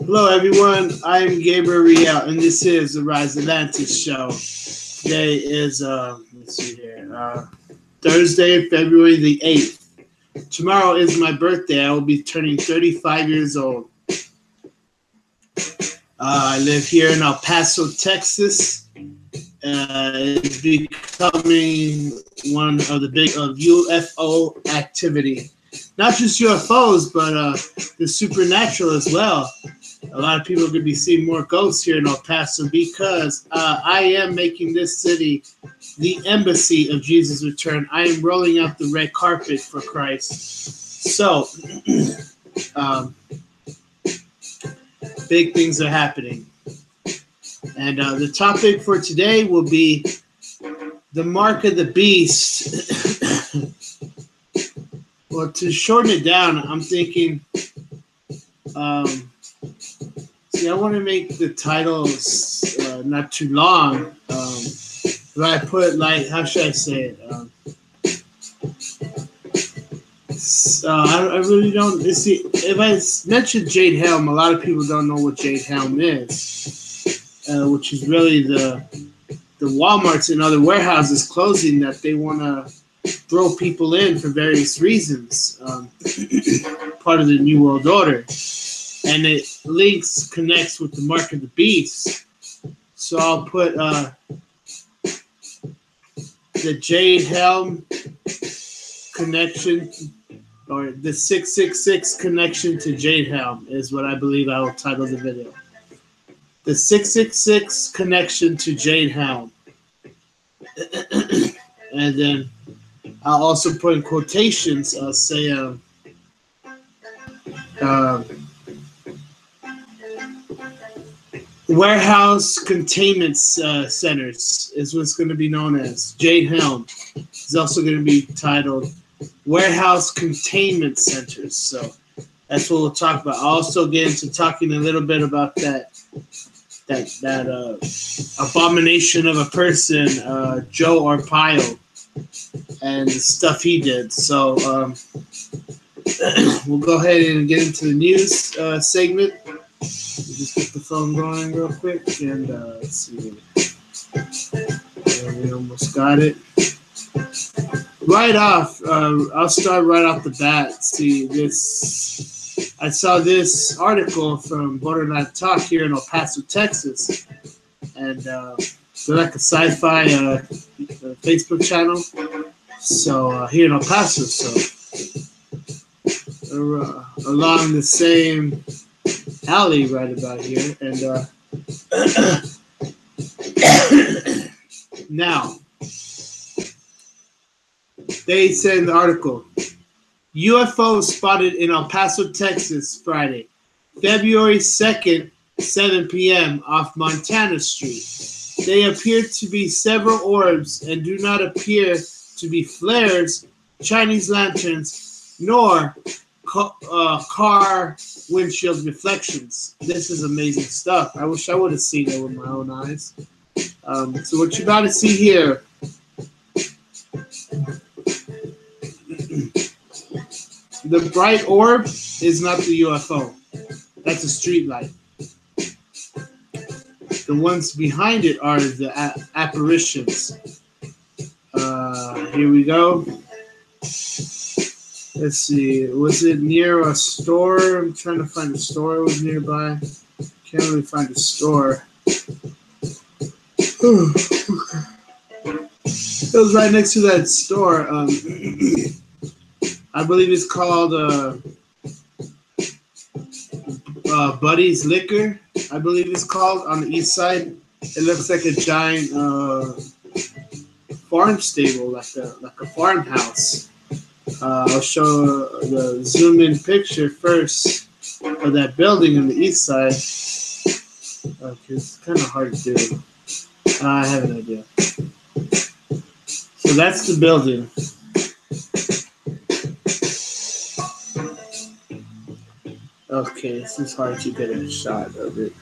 Hello, everyone. I'm Gerber, and this is the Rise Atlantis show. Today is let's see here, Thursday, February the 8th. Tomorrow is my birthday. I will be turning 35 years old. I live here in El Paso, Texas. It's becoming one of the big U.f.o activity. Not just UFOs, but the supernatural as well. A lot of people are going to be seeing more ghosts here in El Paso because I am making this city the embassy of Jesus' return. I am rolling out the red carpet for Christ. So, big things are happening. And the topic for today will be the mark of the beast. Well, to shorten it down, I'm thinking, see, I want to make the titles not too long, but I put, like, how should I say it? I really don't, see, if I mention Jade Helm, a lot of people don't know what Jade Helm is, which is really the Walmarts and other warehouses closing that they want to throw people in for various reasons, part of the New World Order. And it connects with the mark of the beast. So I'll put the Jade Helm connection, or the 666 connection to Jade Helm is what I believe I will title the video. The 666 connection to Jade Helm. And then I'll also put in quotations, I'll say, warehouse containment centers is what's going to be known as. Jade Helm is also going to be titled warehouse containment centers. So that's what we'll talk about. I'll also get into talking a little bit about that abomination of a person, Joe Arpaio, and the stuff he did. So we'll go ahead and get into the news segment. Just get the phone going real quick, and let's see. We almost got it. Right off, I'll start right off the bat. See this. I saw this article from Borderline Talk here in El Paso, Texas, and they're like a sci-fi Facebook channel. So here in El Paso, so along the same alley right about here, and now they said in the article, UFO spotted in El Paso, Texas, Friday, February 2nd, 7 p.m. off Montana Street. They appear to be several orbs and do not appear to be flares, Chinese lanterns, nor car windshield reflections. This is amazing stuff. I wish I would have seen it with my own eyes. So what you're about to see here, the bright orb is not the UFO. That's a street light. The ones behind it are the apparitions. Here we go. Let's see. Was it near a store? I'm trying to find a store that was nearby. Can't really find a store. It was right next to that store. I believe it's called Buddy's Liquor. I believe it's called, on the east side. It looks like a giant farm stable, like a farmhouse. I'll show the zoom-in picture first of that building on the east side. Okay, it's kind of hard to do. I have an idea. So that's the building. Okay, this is hard to get a shot of it.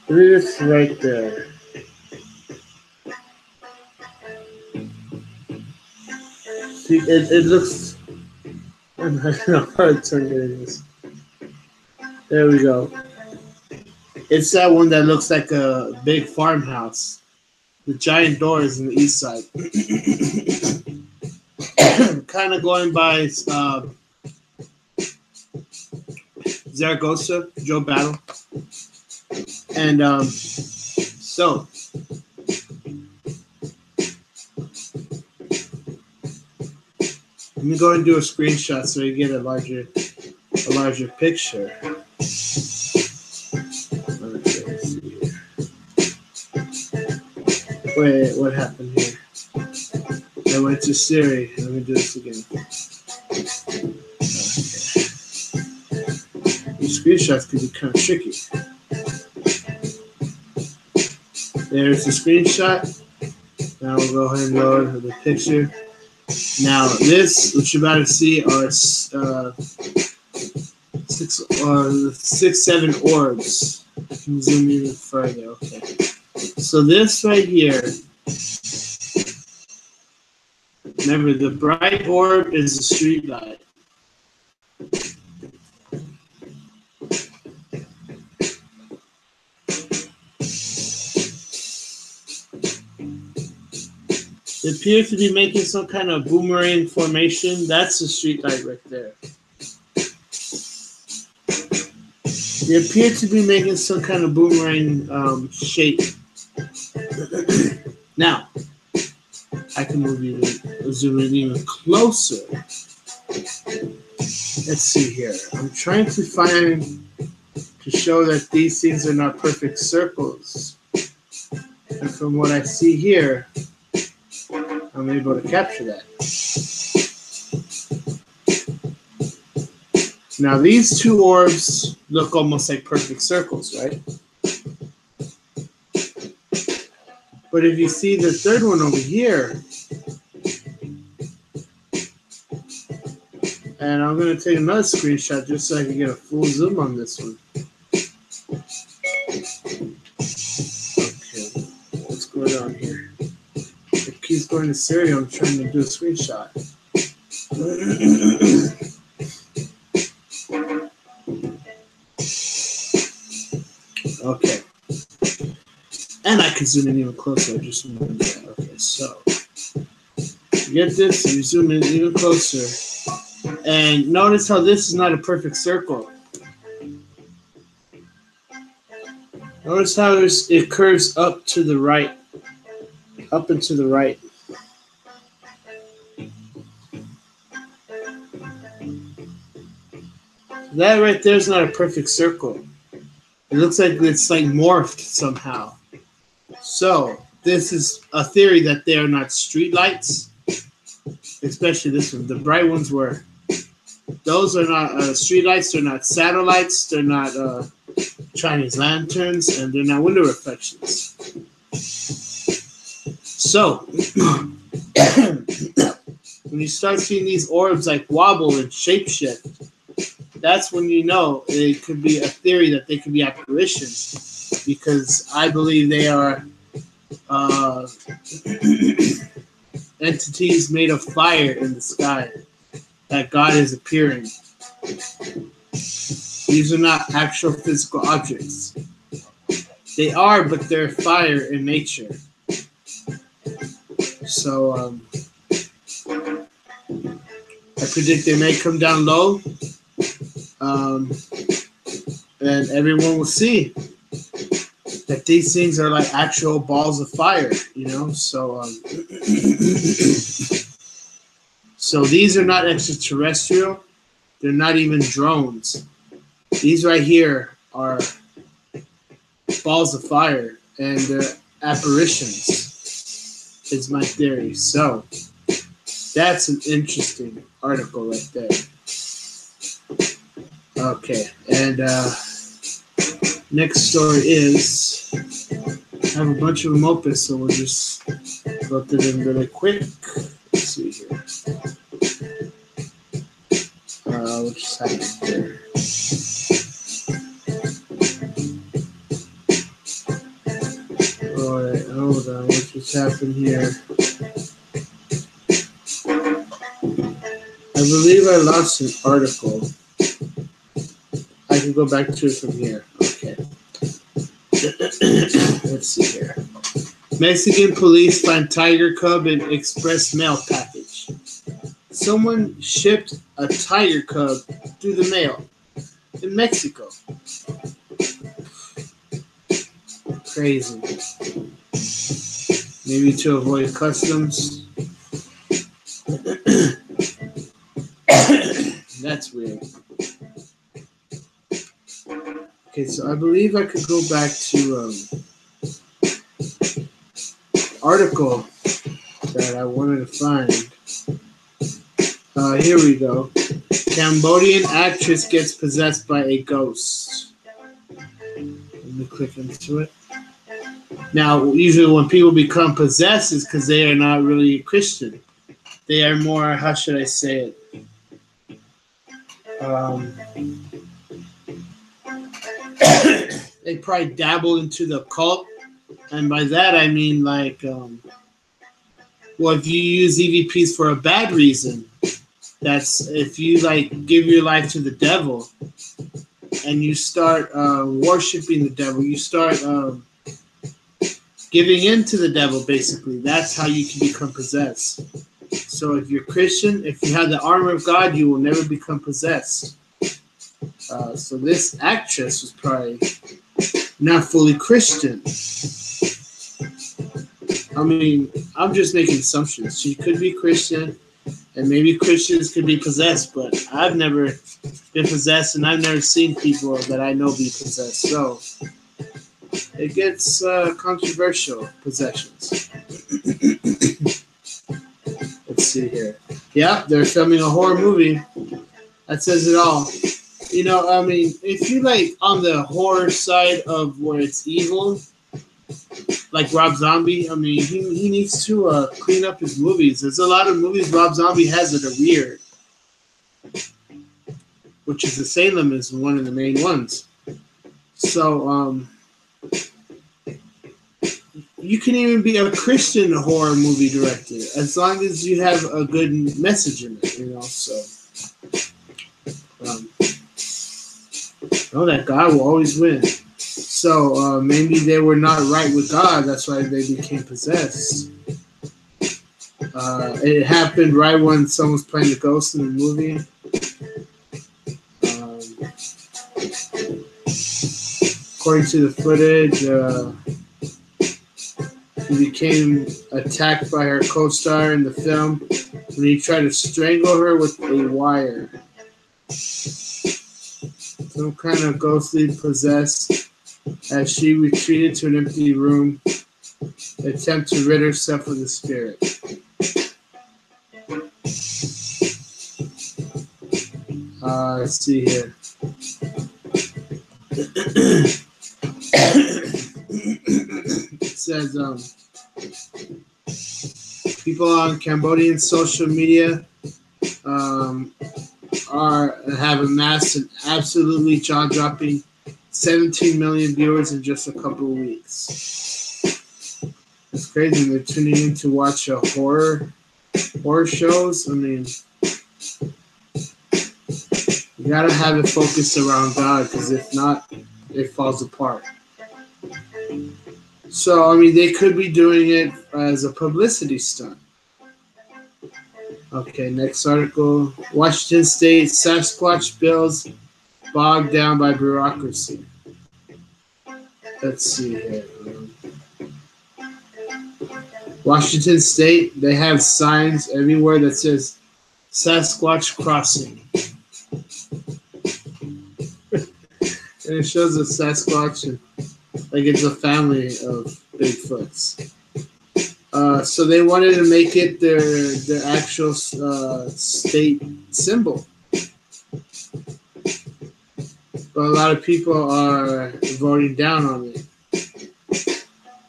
It's right there. See, it looks I'm not gonna hard turn it is. There we go. It's that one that looks like a big farmhouse. The giant door is on the east side. Kind of going by Zaragoza, Joe Battle. And so let me go and do a screenshot so you get a larger picture. Wait, what happened here? I went to Siri. Let me do this again. Okay. These screenshots could be kind of tricky. There's the screenshot. Now we'll go ahead and load the picture. Now this, what you're about to see, are six, 7 orbs. I can zoom even further. Okay. So this right here. Remember, the bright orb is a street light. They appear to be making some kind of boomerang formation. That's the street light right there. They appear to be making some kind of boomerang shape. Now, I can zoom in even closer. Let's see here. I'm trying to show that these things are not perfect circles. And from what I see here, I'm able to capture that. Now these 2 orbs look almost like perfect circles, right? But if you see the third one over here, and I'm going to take another screenshot just so I can get a full zoom on this one. Okay, what's going on here? It keeps going to Siri. I'm trying to do a screenshot. Okay. And I can zoom in even closer. I just remembered that. Okay, so you get this, you zoom in even closer. And notice how this is not a perfect circle. Notice how it curves up to the right. Up and to the right. That right there is not a perfect circle. It looks like it's like morphed somehow. So this is a theory that they are not street lights, especially this one. The bright ones were. Those are not street lights. They're not satellites. They're not Chinese lanterns, and they're not window reflections. So when you start seeing these orbs like wobble and shapeshift, that's when you know it could be a theory that they could be apparitions, because I believe they are entities made of fire in the sky that God is appearing. These are not actual physical objects. They are, but they're fire in nature. So I predict they may come down low, and everyone will see that these things are like actual balls of fire, you know. So so these are not extraterrestrial. They're not even drones. These right here are balls of fire, and they're apparitions, is my theory. So that's an interesting article right there. Okay, and next story is, I have a bunch of them open, so we'll just go through them really quick. Let's see here. What just happened here? Alright, hold on. What just happened here? I believe I lost an article. I can go back to it from here. Okay. Let's see here. Mexican police find tiger cub in express mail package. Someone shipped a tiger cub through the mail in Mexico. Crazy. Maybe to avoid customs. That's weird. Okay, so I believe I could go back to article that I wanted to find. Here we go. Cambodian actress gets possessed by a ghost. Let me click into it. Now, usually when people become possessed, it's because they are not really Christian. They are more, how should I say it? They probably dabble into the occult. And by that, I mean like, well, if you use EVPs for a bad reason, that's if you like give your life to the devil and you start worshiping the devil, you start giving in to the devil, basically. That's how you can become possessed. So if you're Christian, if you have the armor of God, you will never become possessed. So this actress was probably not fully Christian. I mean, I'm just making assumptions. She could be Christian, and maybe Christians could be possessed, but I've never been possessed, and I've never seen people that I know be possessed. So it gets controversial, possessions. Let's see here. Yeah, they're filming a horror movie. That says it all. You know, I mean, if you like on the horror side of where it's evil, like Rob Zombie, I mean, he needs to clean up his movies. There's a lot of movies Rob Zombie has that are weird, which is the Salem is one of the main ones. So, you can even be a Christian horror movie director as long as you have a good message in it, you know. So, know that God will always win. So maybe they were not right with God. That's why they became possessed. It happened right when someone was playing the ghost in the movie. According to the footage, he became attacked by her co-star in the film when he tried to strangle her with a wire. Some kind of ghostly possessed as she retreated to an empty room, attempt to rid herself of the spirit. Let's see here. It says people on Cambodian social media have amassed an absolutely jaw-dropping 17 million viewers in just a couple of weeks. It's crazy. They're tuning in to watch horror shows. I mean, you gotta have it focused around God, because if not, it falls apart. So, I mean, they could be doing it as a publicity stunt. Okay, next article. Washington State Sasquatch bills bogged down by bureaucracy. Let's see here. Washington State, they have signs everywhere that says Sasquatch crossing. And it shows a Sasquatch, and like it's a family of Bigfoots. So they wanted to make it their actual state symbol. But a lot of people are voting down on it.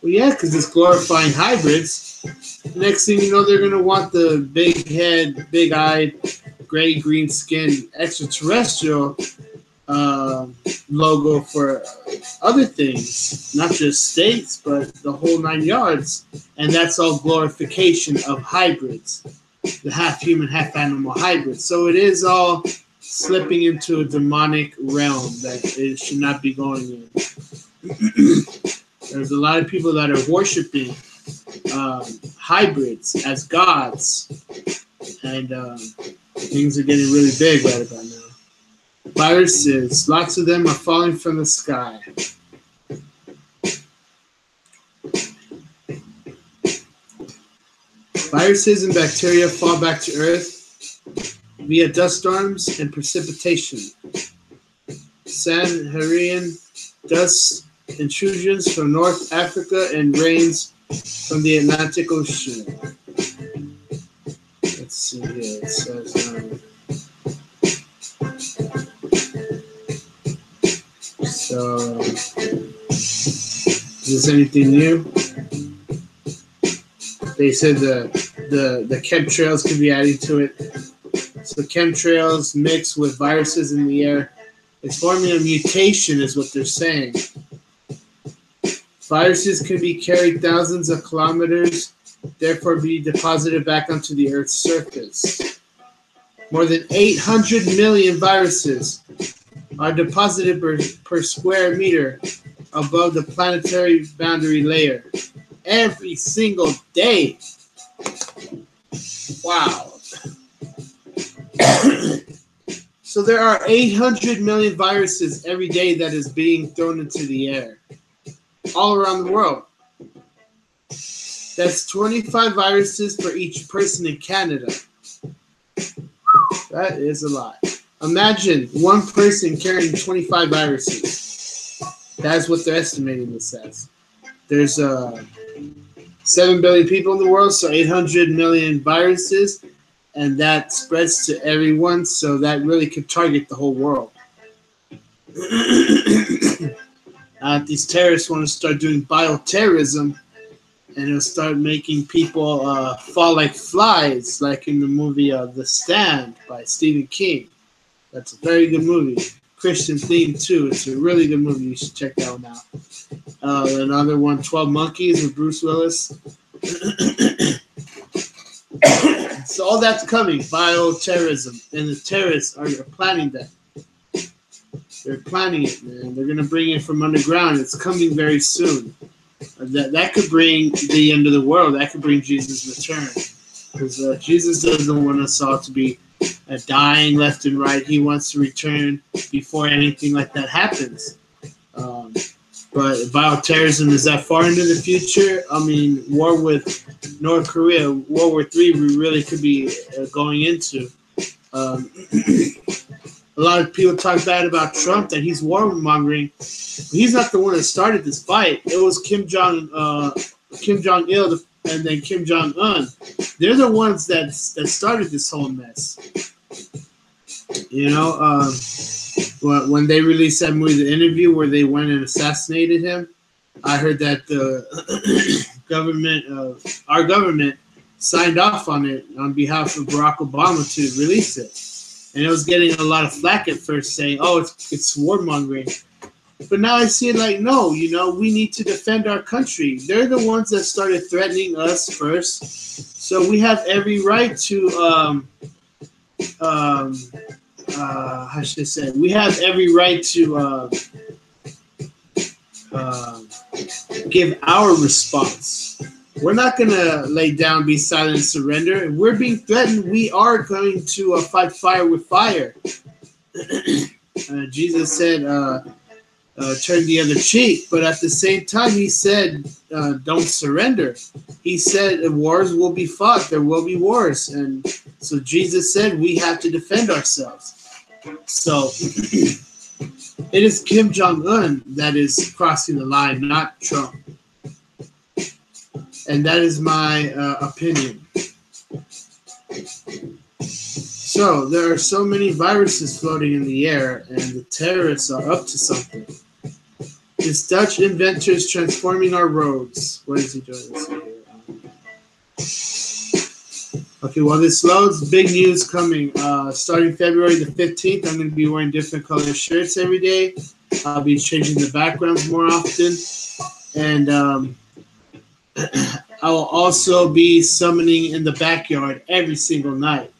Well, yeah, because it's glorifying hybrids. The next thing you know, they're going to want the big head, big-eyed, gray-green skin extraterrestrial logo for other things, not just states, but the whole 9 yards. And that's all glorification of hybrids. the half human, half animal hybrid. So it is all slipping into a demonic realm that it should not be going in. There's a lot of people that are worshiping hybrids as gods, and things are getting really big right about now. Viruses, lots of them are falling from the sky. Viruses and bacteria fall back to Earth via dust storms and precipitation. Saharan dust intrusions from North Africa and rains from the Atlantic Ocean. Let's see here. It says, so, is this anything new? They said the chemtrails could be added to it. So chemtrails mixed with viruses in the air. It's forming a mutation, is what they're saying. Viruses can be carried thousands of kilometers, therefore be deposited back onto the Earth's surface. More than 800 million viruses are deposited per square meter above the planetary boundary layer every single day. Wow. So there are 800 million viruses every day that is being thrown into the air all around the world. That's 25 viruses for each person in Canada. That is a lot. Imagine one person carrying 25 viruses. That's what they're estimating this as. There's 7 billion people in the world, so 800 million viruses, and that spreads to everyone, so that really could target the whole world. These terrorists want to start doing bioterrorism, and it'll start making people fall like flies, like in the movie The Stand by Stephen King. That's a very good movie. Christian theme too. It's a really good movie. You should check that one out. Another one, 12 Monkeys with Bruce Willis. So all that's coming, bioterrorism, and the terrorists are planning that. They're planning it, man. They're gonna bring it from underground. It's coming very soon. That could bring the end of the world. That could bring Jesus' return, because Jesus doesn't want us all to be dying left and right. He wants to return before anything like that happens. But bioterrorism is that far into the future. I mean, war with North Korea, World War III, we really could be going into. A lot of people talk bad about Trump, that he's warmongering. He's not the one that started this fight. It was Kim Jong-il and then Kim Jon Un. They're the ones that started this whole mess. You know, when they released that movie, The Interview, where they went and assassinated him, I heard that the our government, signed off on it on behalf of Barack Obama to release it. And it was getting a lot of flack at first, saying, oh, it's warmongering. But now I see it like, no, you know, we need to defend our country. They're the ones that started threatening us first. So we have every right to, how should I say, we have every right to give our response. We're not going to lay down, be silent, and surrender. If we're being threatened, we are going to fight fire with fire. Jesus said, turn the other cheek. But at the same time, he said, don't surrender. He said wars will be fought. There will be wars. And so Jesus said we have to defend ourselves. So it is Kim Jong-un that is crossing the line, not Trump. And that is my opinion. So there are so many viruses floating in the air, and the terrorists are up to something. This Dutch inventor is transforming our roads. What is he doing? Okay, while this loads, big news coming. Starting February the 15th, I'm going to be wearing different colored shirts every day. I'll be changing the backgrounds more often. And I will also be summoning in the backyard every single night,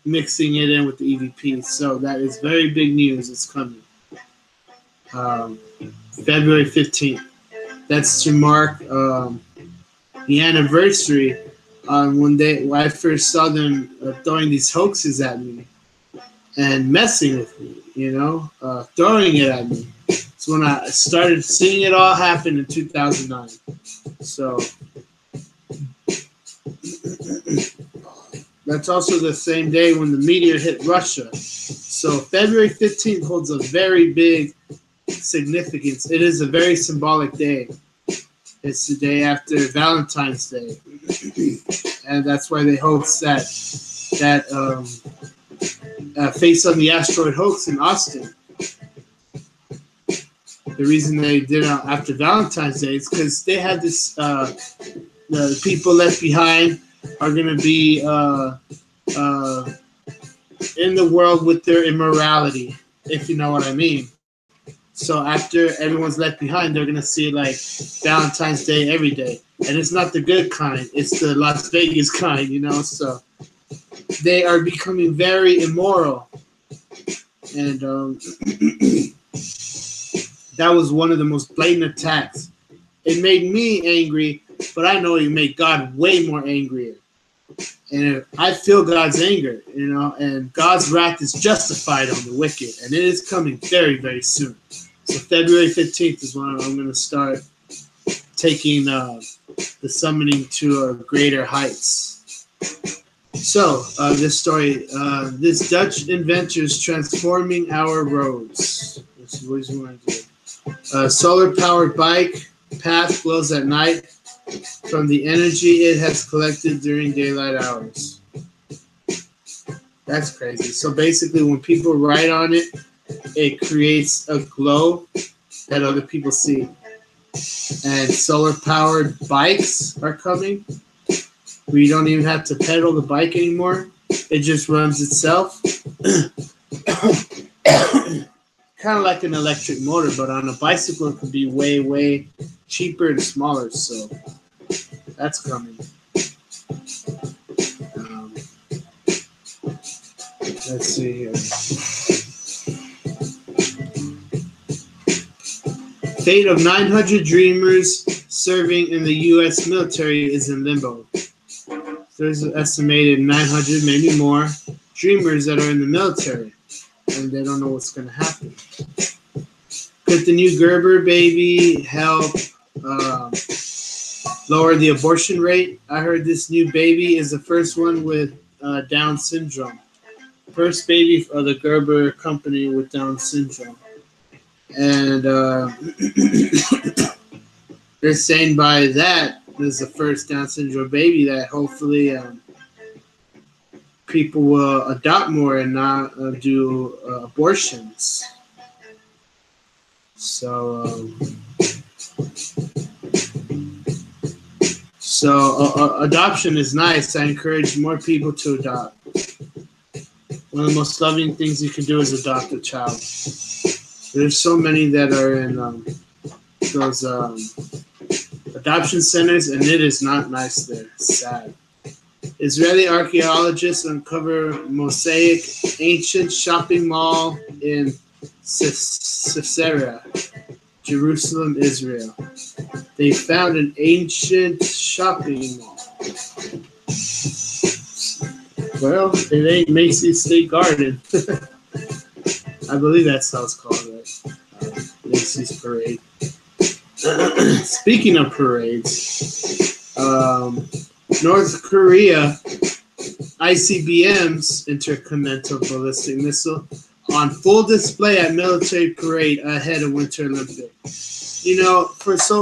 mixing it in with the EVP. So that is very big news. It's coming. Um, February 15th. That's to mark the anniversary on when I first saw them throwing these hoaxes at me and messing with me, throwing it at me. It's when I started seeing it all happen in 2009. So that's also the same day when the meteor hit Russia. So February 15th holds a very big significance. It is a very symbolic day. It's the day after Valentine's Day, and that's why they hoax that Face on the Asteroid hoax in Austin. The reason they did it after Valentine's Day is because they had this. The people left behind are going to be in the world with their immorality, if you know what I mean. So after everyone's left behind, they're going to see like Valentine's Day every day. And it's not the good kind. It's the Las Vegas kind, So they are becoming very immoral. And that was one of the most blatant attacks. It made me angry, but I know it made God way more angrier. And I feel God's anger, and God's wrath is justified on the wicked. And it is coming very, very soon. So February 15th is when I'm going to start taking the summoning to greater heights. So this story, this Dutch inventor is transforming our roads. This is what he's going to do. Solar-powered bike path glows at night from the energy it has collected during daylight hours. That's crazy. So basically, when people ride on it, it creates a glow that other people see. And solar-powered bikes are coming. We don't even have to pedal the bike anymore. It just runs itself. Kind of like an electric motor, but on a bicycle it could be way, way cheaper and smaller. So that's coming. Let's see here. Fate of 900 dreamers serving in the U.S. military is in limbo. There's an estimated 900, maybe more, dreamers that are in the military, and they don't know what's going to happen. Could the new Gerber baby help lower the abortion rate? I heard this new baby is the first one with Down syndrome. First baby of the Gerber company with Down syndrome. And they're saying by that, this is the first Down syndrome baby that hopefully people will adopt more and not do abortions. So adoption is nice. I encourage more people to adopt. One of the most loving things you can do is adopt a child. There's so many that are in those adoption centers, and it is not nice there. It's sad. Israeli archaeologists uncover mosaic ancient shopping mall in Caesarea, Jerusalem, Israel. They found an ancient shopping mall. Well, it ain't Macy's State Garden. I believe that's how it's called, right? Macy's Parade. Speaking of parades, North Korea ICBM's intercontinental ballistic missile on full display at military parade ahead of Winter Olympics. For so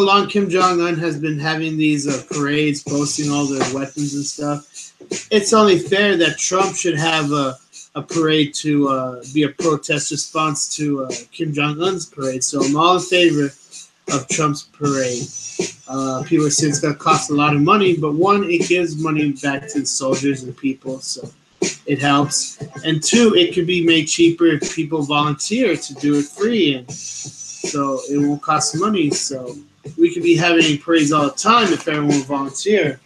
long, Kim Jon Un has been having these parades, posting all their weapons and stuff. It's only fair that Trump should have a parade to be a protest response to Kim Jong Un's parade. So I'm all in favor of Trump's parade. People are saying it's going to cost a lot of money, but one, it gives money back to the soldiers and people. So it helps. And two, it could be made cheaper if people volunteer to do it free, and so it won't cost money. So we could be having parades all the time if everyone would volunteer.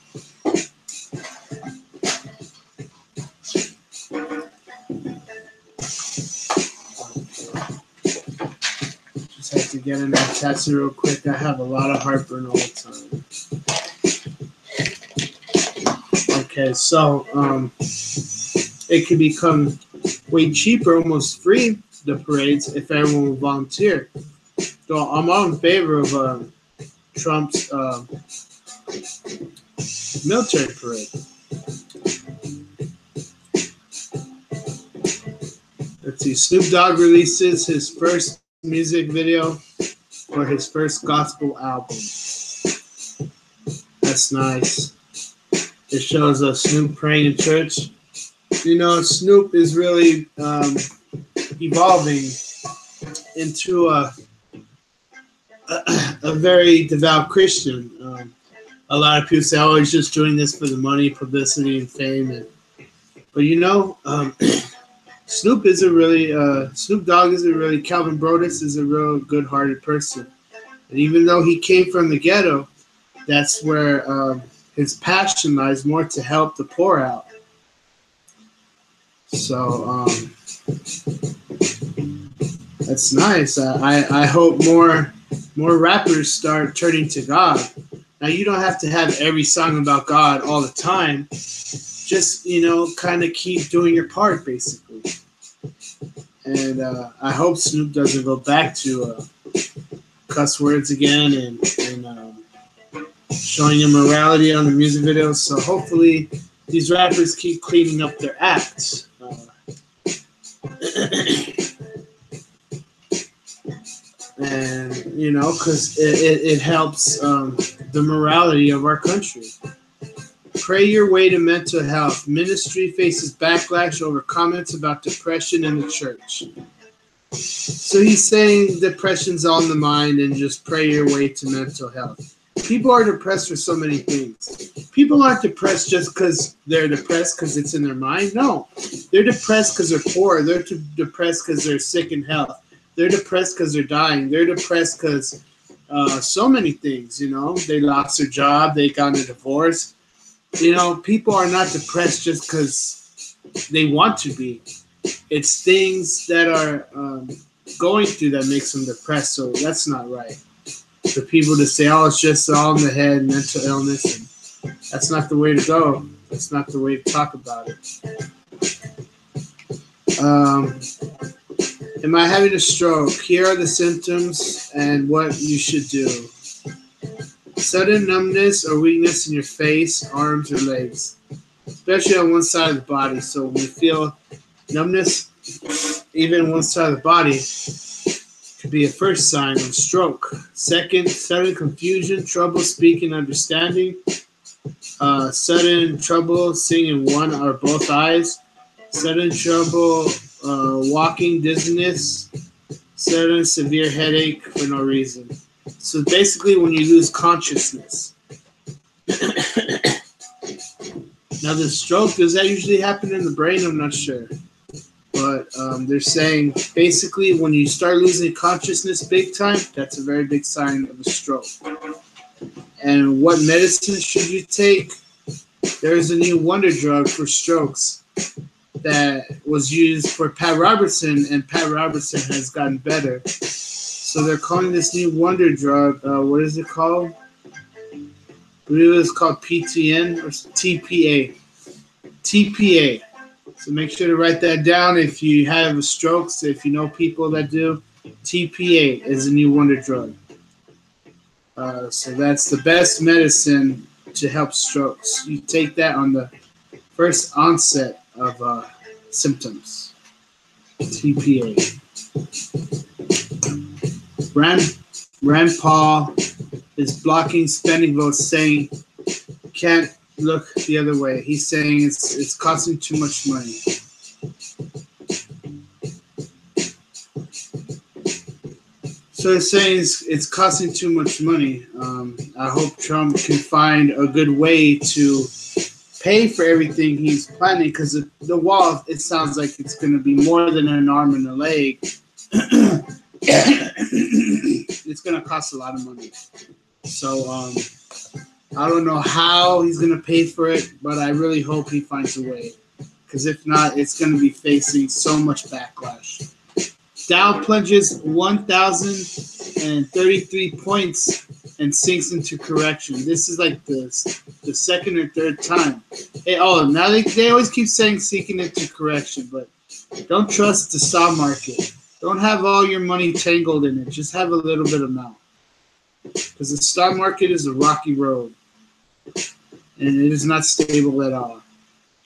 Just have to get in that tattoo real quick. I have a lot of heartburn all the time. Okay, so it could become way cheaper, almost free, the parades, if everyone would volunteer. So I'm all in favor of Trump's military parade. Let's see. Snoop Dogg releases his first music video for his first gospel album. That's nice. It shows Snoop praying in church. You know, Snoop is really evolving into a very devout Christian. A lot of people say, "Oh, he's just doing this for the money, publicity, and fame." But you know, Snoop Dogg is a really Calvin Brodus is a real good-hearted person. And even though he came from the ghetto, that's where his passion lies, more to help the poor out. So that's nice. I hope more rappers start turning to God. Now, you don't have to have every song about God all the time. Just, you know, kind of keep doing your part, basically. And I hope Snoop doesn't go back to cuss words again and showing immorality on the music videos. So hopefully these rappers keep cleaning up their acts. And, you know, because it helps the morality of our country. Pray your way to mental health. Ministry faces backlash over comments about depression in the church. So he's saying depression's on the mind and just pray your way to mental health. People are depressed for so many things. People aren't depressed just because they're depressed because it's in their mind. No, they're depressed because they're poor. They're depressed because they're sick in health. They're depressed because they're dying. They're depressed because so many things, you know. They lost their job. They got a divorce. You know, people are not depressed just because they want to be. It's things that are going through that makes them depressed. So that's not right. For people to say, oh, it's just all in the head, mental illness. And that's not the way to go. That's not the way to talk about it. Am I having a stroke? Here are the symptoms and what you should do. Sudden numbness or weakness in your face, arms, or legs, especially on one side of the body. So when you feel numbness, even one side of the body, could be a first sign of stroke. Second, sudden confusion, trouble speaking, understanding, sudden trouble seeing in one or both eyes, sudden trouble walking, dizziness, sudden severe headache for no reason. So basically when you lose consciousness. Now the stroke, does that usually happen in the brain? I'm not sure. But they're saying basically when you start losing consciousness big time, that's a very big sign of a stroke. And what medicine should you take? There's a new wonder drug for strokes that was used for Pat Robertson, and Pat Robertson has gotten better. So they're calling this new wonder drug, what is it called? I believe it's called PTN or TPA. TPA. So make sure to write that down if you have a stroke. So if you know people that do, TPA is a new wonder drug. So that's the best medicine to help strokes. You take that on the first onset of symptoms. TPA. Rand Paul is blocking spending votes, saying can't look the other way. He's saying it's costing too much money. So it's saying it's costing too much money. I hope Trump can find a good way to pay for everything he's planning, because the wall, it sounds like it's going to be more than an arm and a leg. It's going to cost a lot of money. So I don't know how he's going to pay for it, but I really hope he finds a way, because if not, it's going to be facing so much backlash. Dow plunges 1,033 points and sinks into correction. This is like the second or third time. Hey, now they always keep saying sinking into correction, but don't trust the stock market. Don't have all your money tangled in it. Just have a little bit amount, because the stock market is a rocky road, and it is not stable at all.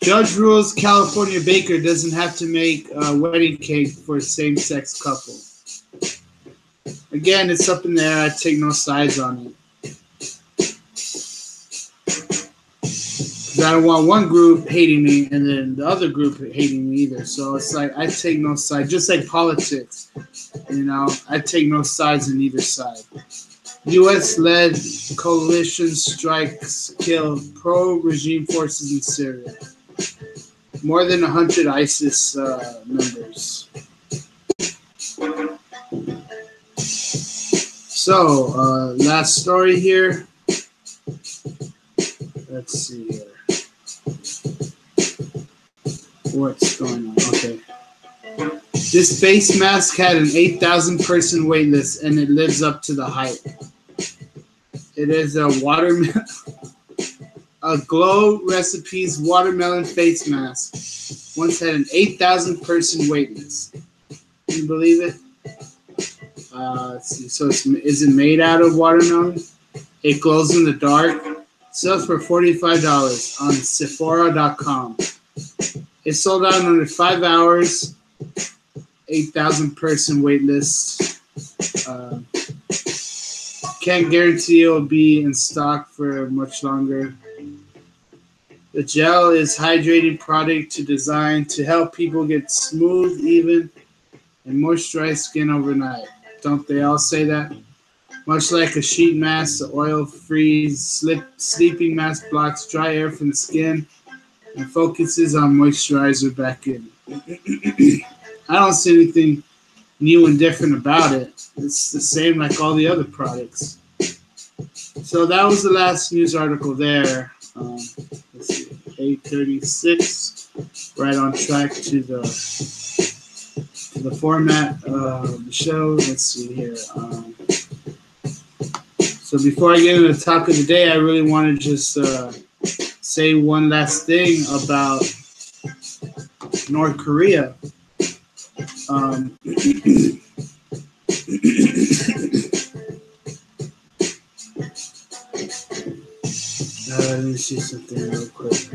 Judge rules California baker doesn't have to make a wedding cake for a same-sex couple. Again, it's up in the air. I take no sides on it. Because I don't want one group hating me and then the other group hating me either. So it's like I take no side. Just like politics, I take no sides on either side. U.S.-led coalition strikes kill pro-regime forces in Syria. More than 100 ISIS members. So, last story here. Let's see here. What's going on? Okay. This face mask had an 8,000 person wait list, and it lives up to the hype. It is a watermelon. A Glow Recipes watermelon face mask once had an 8,000 person wait list. Can you believe it? Let's see. So is it made out of watermelon? It glows in the dark. Sells for $45 on Sephora.com. It sold out in under 5 hours. 8,000 person wait list. Can't guarantee it will be in stock for much longer. The gel is hydrating product designed to help people get smooth, even, and moisturized skin overnight. Don't they all say that? Much like a sheet mask, the oil-free sleeping mask blocks dry air from the skin and focuses on moisturizer back in. I don't see anything new and different about it. It's the same like all the other products. So that was the last news article there. Let's see, 8:36, right on track to the format of the show. Let's see here. So before I get into the topic of the day, I really want to just say one last thing about North Korea. Let me see something real quick.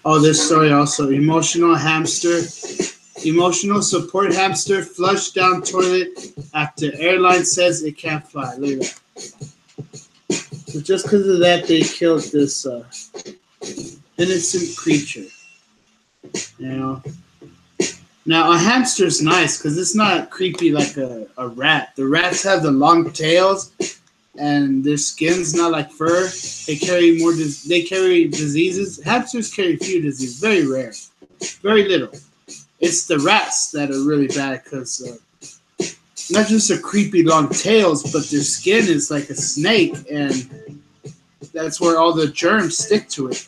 Oh, this story also. Emotional support hamster flushed down toilet after airline says it can't fly. Look at that. So just because of that, they killed this innocent creature. Now, a hamster's nice because it's not creepy like a rat. The rats have the long tails, and their skin's not like fur. They carry diseases. Hamsters carry few diseases, very rare, very little. It's the rats that are really bad because not just their creepy long tails, but their skin is like a snake, and that's where all the germs stick to it.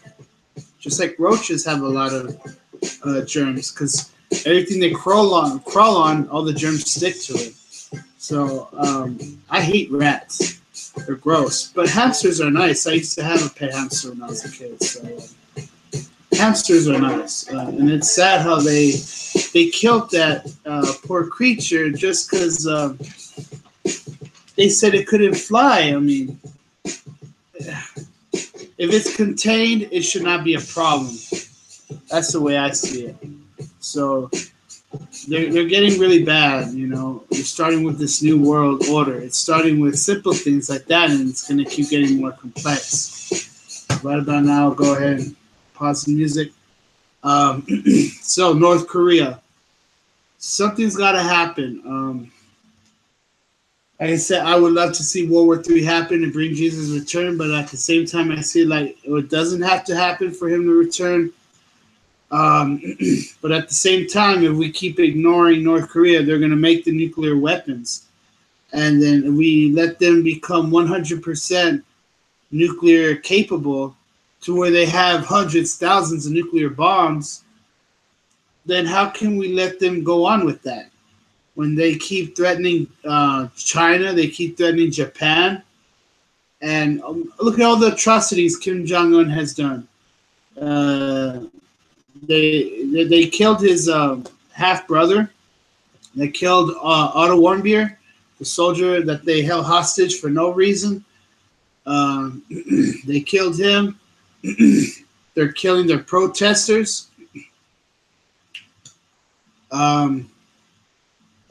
Just like roaches have a lot of germs because everything they crawl on, all the germs stick to it. So I hate rats. They're gross. But hamsters are nice. I used to have a pet hamster when I was a kid. So hamsters are nice. And it's sad how they killed that poor creature just because they said it couldn't fly. I mean, if it's contained, it should not be a problem. That's the way I see it. So they're getting really bad, They're starting with this new world order. It's starting with simple things like that, and it's going to keep getting more complex. Right about now, I'll go ahead and pause the music. So North Korea, something's got to happen. Like I said, I would love to see World War III happen and bring Jesus' return, but at the same time, I see like it doesn't have to happen for him to return. But at the same time, if we keep ignoring North Korea, they're going to make the nuclear weapons. And then we let them become 100% nuclear capable to where they have hundreds, thousands of nuclear bombs. Then how can we let them go on with that? When they keep threatening China, they keep threatening Japan. And look at all the atrocities Kim Jong Un has done. They killed his half brother. They killed Otto Warmbier, the soldier that they held hostage for no reason. They killed him. They're killing their protesters.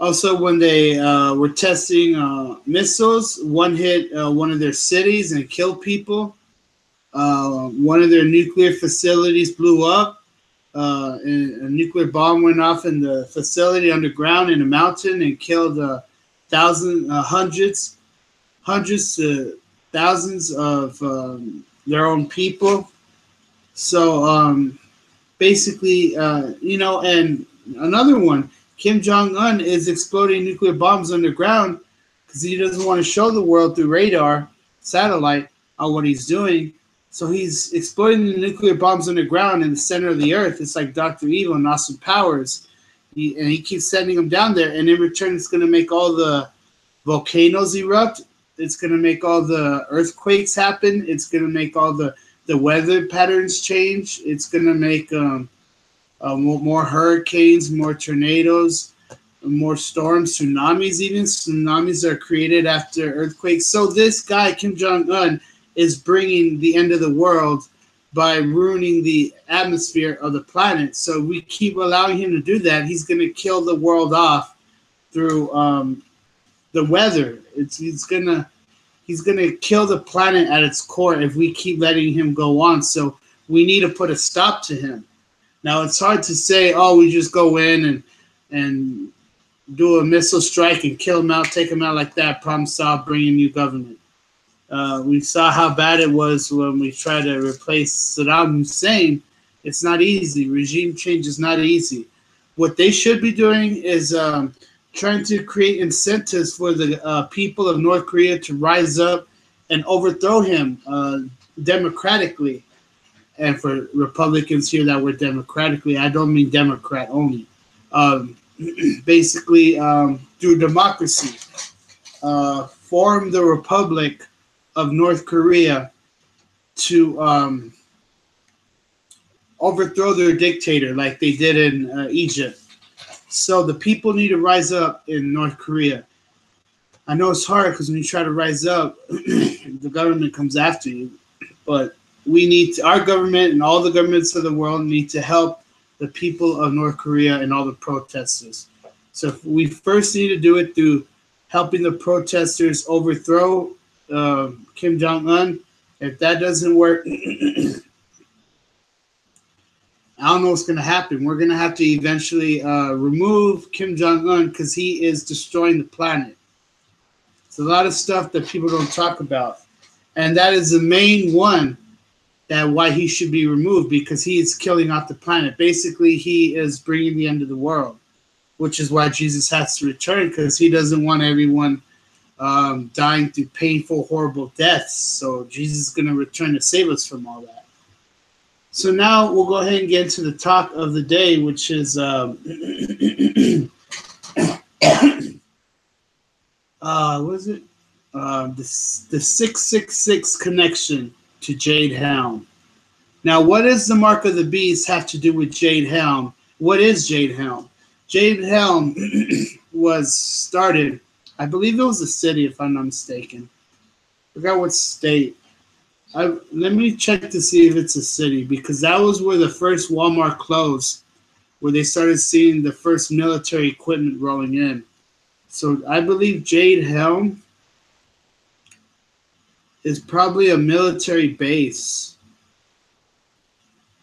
Also, when they were testing missiles, one hit one of their cities and killed people. One of their nuclear facilities blew up. And a nuclear bomb went off in the facility underground in a mountain and killed hundreds to thousands of their own people. So basically, and another one, Kim Jong Un is exploding nuclear bombs underground because he doesn't want to show the world through radar, satellite, on what he's doing. So he's exploding the nuclear bombs underground in the center of the earth. It's like Dr. Evil and Austin Powers. He keeps sending them down there, and in return, it's going to make all the volcanoes erupt. It's going to make all the earthquakes happen. It's going to make all the weather patterns change. It's going to make more hurricanes, more tornadoes, more storms, tsunamis even. Tsunamis are created after earthquakes. So this guy, Kim Jong-un, is bringing the end of the world by ruining the atmosphere of the planet. So we keep allowing him to do that. He's going to kill the world off through the weather. He's going to kill the planet at its core if we keep letting him go on. So we need to put a stop to him. Now, it's hard to say, oh, we just go in and do a missile strike and kill him out, take him out like that, problem solved, bring a new government. We saw how bad it was when we tried to replace Saddam Hussein. It's not easy. Regime change is not easy. What they should be doing is trying to create incentives for the people of North Korea to rise up and overthrow him democratically. And for Republicans here that were democratically, I don't mean Democrat only. Basically, through democracy, form the Republic of North Korea to overthrow their dictator like they did in Egypt. So the people need to rise up in North Korea. I know it's hard because when you try to rise up, the government comes after you. But we need to, our government and all the governments of the world need to help the people of North Korea and all the protesters. So we first need to do it through helping the protesters overthrow Kim Jong-un. If that doesn't work, I don't know what's going to happen. We're going to have to eventually remove Kim Jong-un because he is destroying the planet. It's a lot of stuff that people don't talk about. And that is the main one that why he should be removed, because he is killing off the planet. Basically, he is bringing the end of the world, which is why Jesus has to return, because he doesn't want everyone dying through painful, horrible deaths. So Jesus is going to return to save us from all that. So now we'll go ahead and get into the talk of the day, which is what is it? The 666 connection to Jade Helm. Now, what does the mark of the beast have to do with Jade Helm? What is Jade Helm? Jade Helm was started, I believe it was a city, if I'm not mistaken. I forgot what state. Let me check to see if it's a city, because that was where the first Walmart closed, where they started seeing the first military equipment rolling in. So I believe Jade Helm is probably a military base.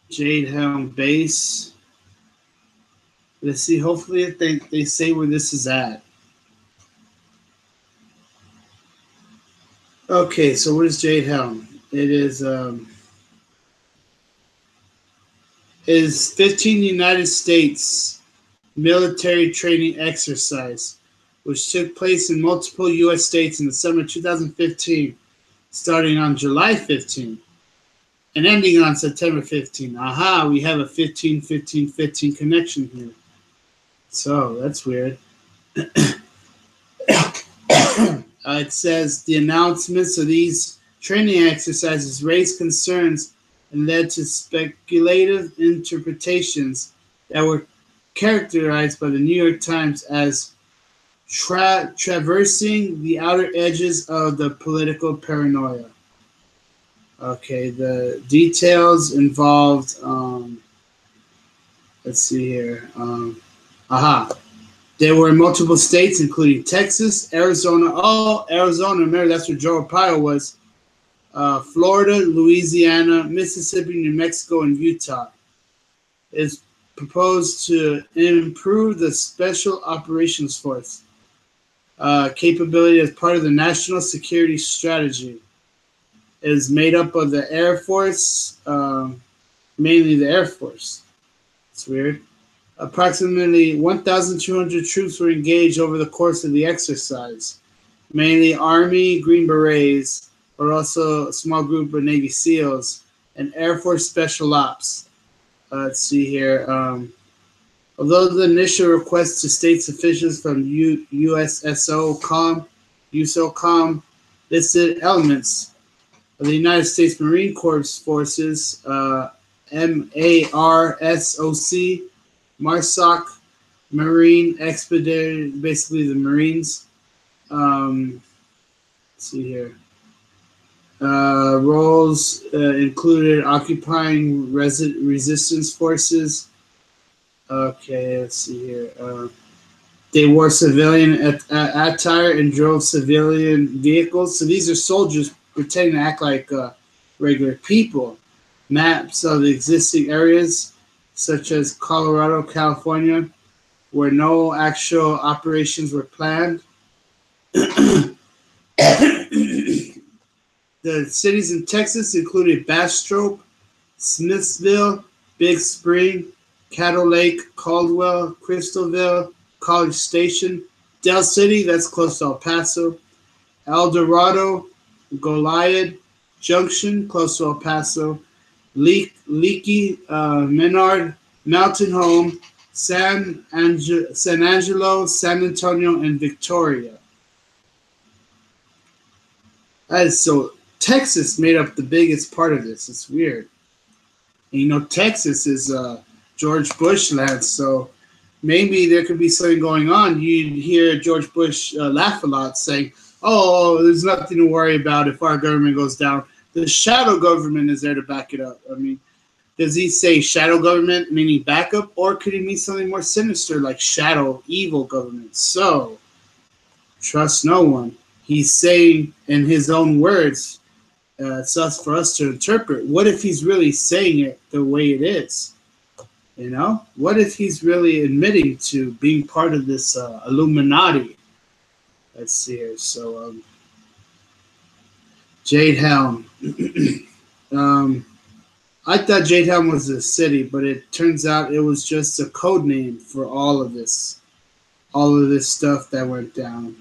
Jade Helm base. Let's see. Hopefully, if they say where this is at. Okay, so what is Jade Helm? It is 15 United States military training exercise, which took place in multiple U.S. states in the summer 2015, starting on July 15 and ending on September 15. Aha, we have a 15-15-15 connection here. So that's weird. It says the announcements of these training exercises raised concerns and led to speculative interpretations that were characterized by the New York Times as traversing the outer edges of the political paranoia. Okay, the details involved, let's see here. Aha. There were multiple states, including Texas, Arizona. Oh, Arizona, remember that's where Joe Arpaio was. Florida, Louisiana, Mississippi, New Mexico, and Utah. It's proposed to improve the Special Operations Force capability as part of the national security strategy. It is made up of the Air Force, mainly the Air Force. It's weird. Approximately 1,200 troops were engaged over the course of the exercise, mainly Army Green Berets, but also a small group of Navy SEALs and Air Force Special Ops. Let's see here. Although the initial request to states officials from U.S.o.com listed elements of the United States Marine Corps forces, MARSOC, MARSOC, Marine Expeditionary, basically the Marines. Let's see here. Roles included occupying resistance forces. Okay, let's see here. They wore civilian attire and drove civilian vehicles. So these are soldiers pretending to act like regular people. Maps of the existing areas, such as Colorado, California, where no actual operations were planned. The cities in Texas included Bastrop, Smithsville, Big Spring, Cattle Lake, Caldwell, Crystalville, College Station, Del City, that's close to El Paso, El Dorado, Goliad, Junction, close to El Paso, Leakey, Menard, Mountain Home, San Angelo, San Antonio, and Victoria. So Texas made up the biggest part of this. It's weird. And, Texas is George Bush land, so maybe there could be something going on. You'd hear George Bush laugh a lot, saying, "Oh, there's nothing to worry about if our government goes down. The shadow government is there to back it up." I mean, does he say shadow government meaning backup, or could he mean something more sinister like shadow evil government? So, trust no one. He's saying in his own words, it's us for us to interpret. What if he's really saying it the way it is? What if he's really admitting to being part of this Illuminati? Let's see here. So, Jade Helm. I thought Jade Helm was a city, but it turns out it was just a code name for all of this stuff that went down.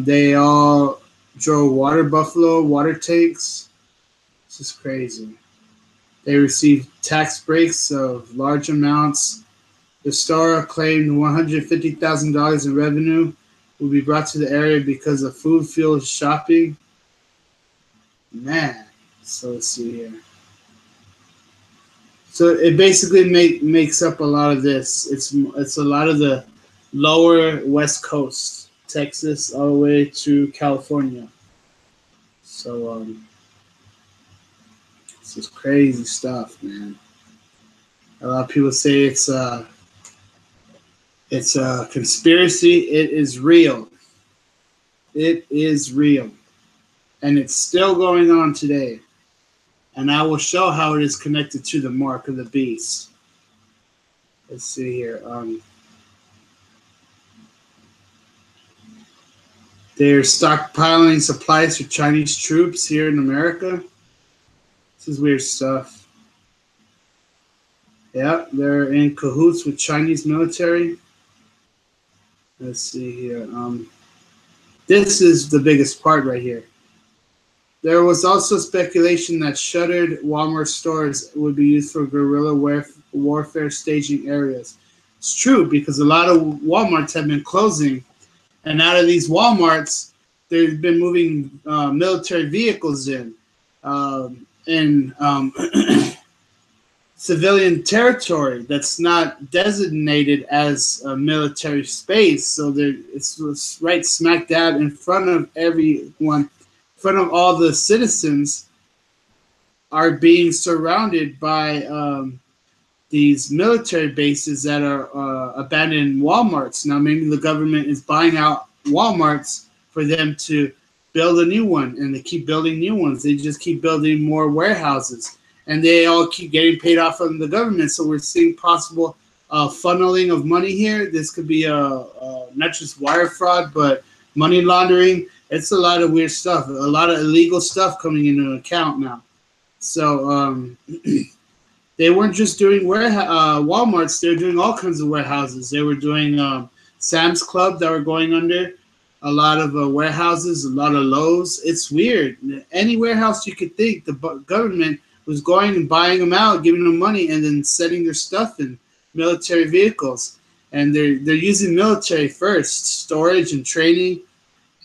They all drove water buffalo, water tanks. This is crazy. They received tax breaks of large amounts. The Star claimed $150,000 in revenue will be brought to the area because of food, fuel, shopping. Man, so let's see here. So it basically makes up a lot of this. It's a lot of the lower West Coast, Texas, all the way to California. So this is crazy stuff, man. A lot of people say it's a conspiracy. It is real. It is real, and it's still going on today. And I will show how it is connected to the mark of the beast. Let's see here. They're stockpiling supplies for Chinese troops here in America. This is weird stuff. Yeah, they're in cahoots with Chinese military. Let's see here. This is the biggest part right here. There was also speculation that shuttered Walmart stores would be used for guerrilla warfare staging areas. It's true, because a lot of Walmarts have been closing, and out of these Walmarts, they've been moving military vehicles in. And civilian territory that's not designated as a military space. So it's right smack dab in front of everyone, in front of all the citizens are being surrounded by these military bases that are abandoned Walmarts. Now maybe the government is buying out Walmarts for them to build a new one, and they keep building new ones. They just keep building more warehouses. And they all keep getting paid off from the government. So we're seeing possible funneling of money here. This could be not just wire fraud, but money laundering. It's a lot of weird stuff, a lot of illegal stuff coming into account now. So they weren't just doing Walmarts. They were doing all kinds of warehouses. They were doing Sam's Club that were going under, a lot of warehouses, a lot of Lowe's. It's weird. Any warehouse you could think, the government was going and buying them out, giving them money, and then setting their stuff in military vehicles. And they're using military first, storage and training,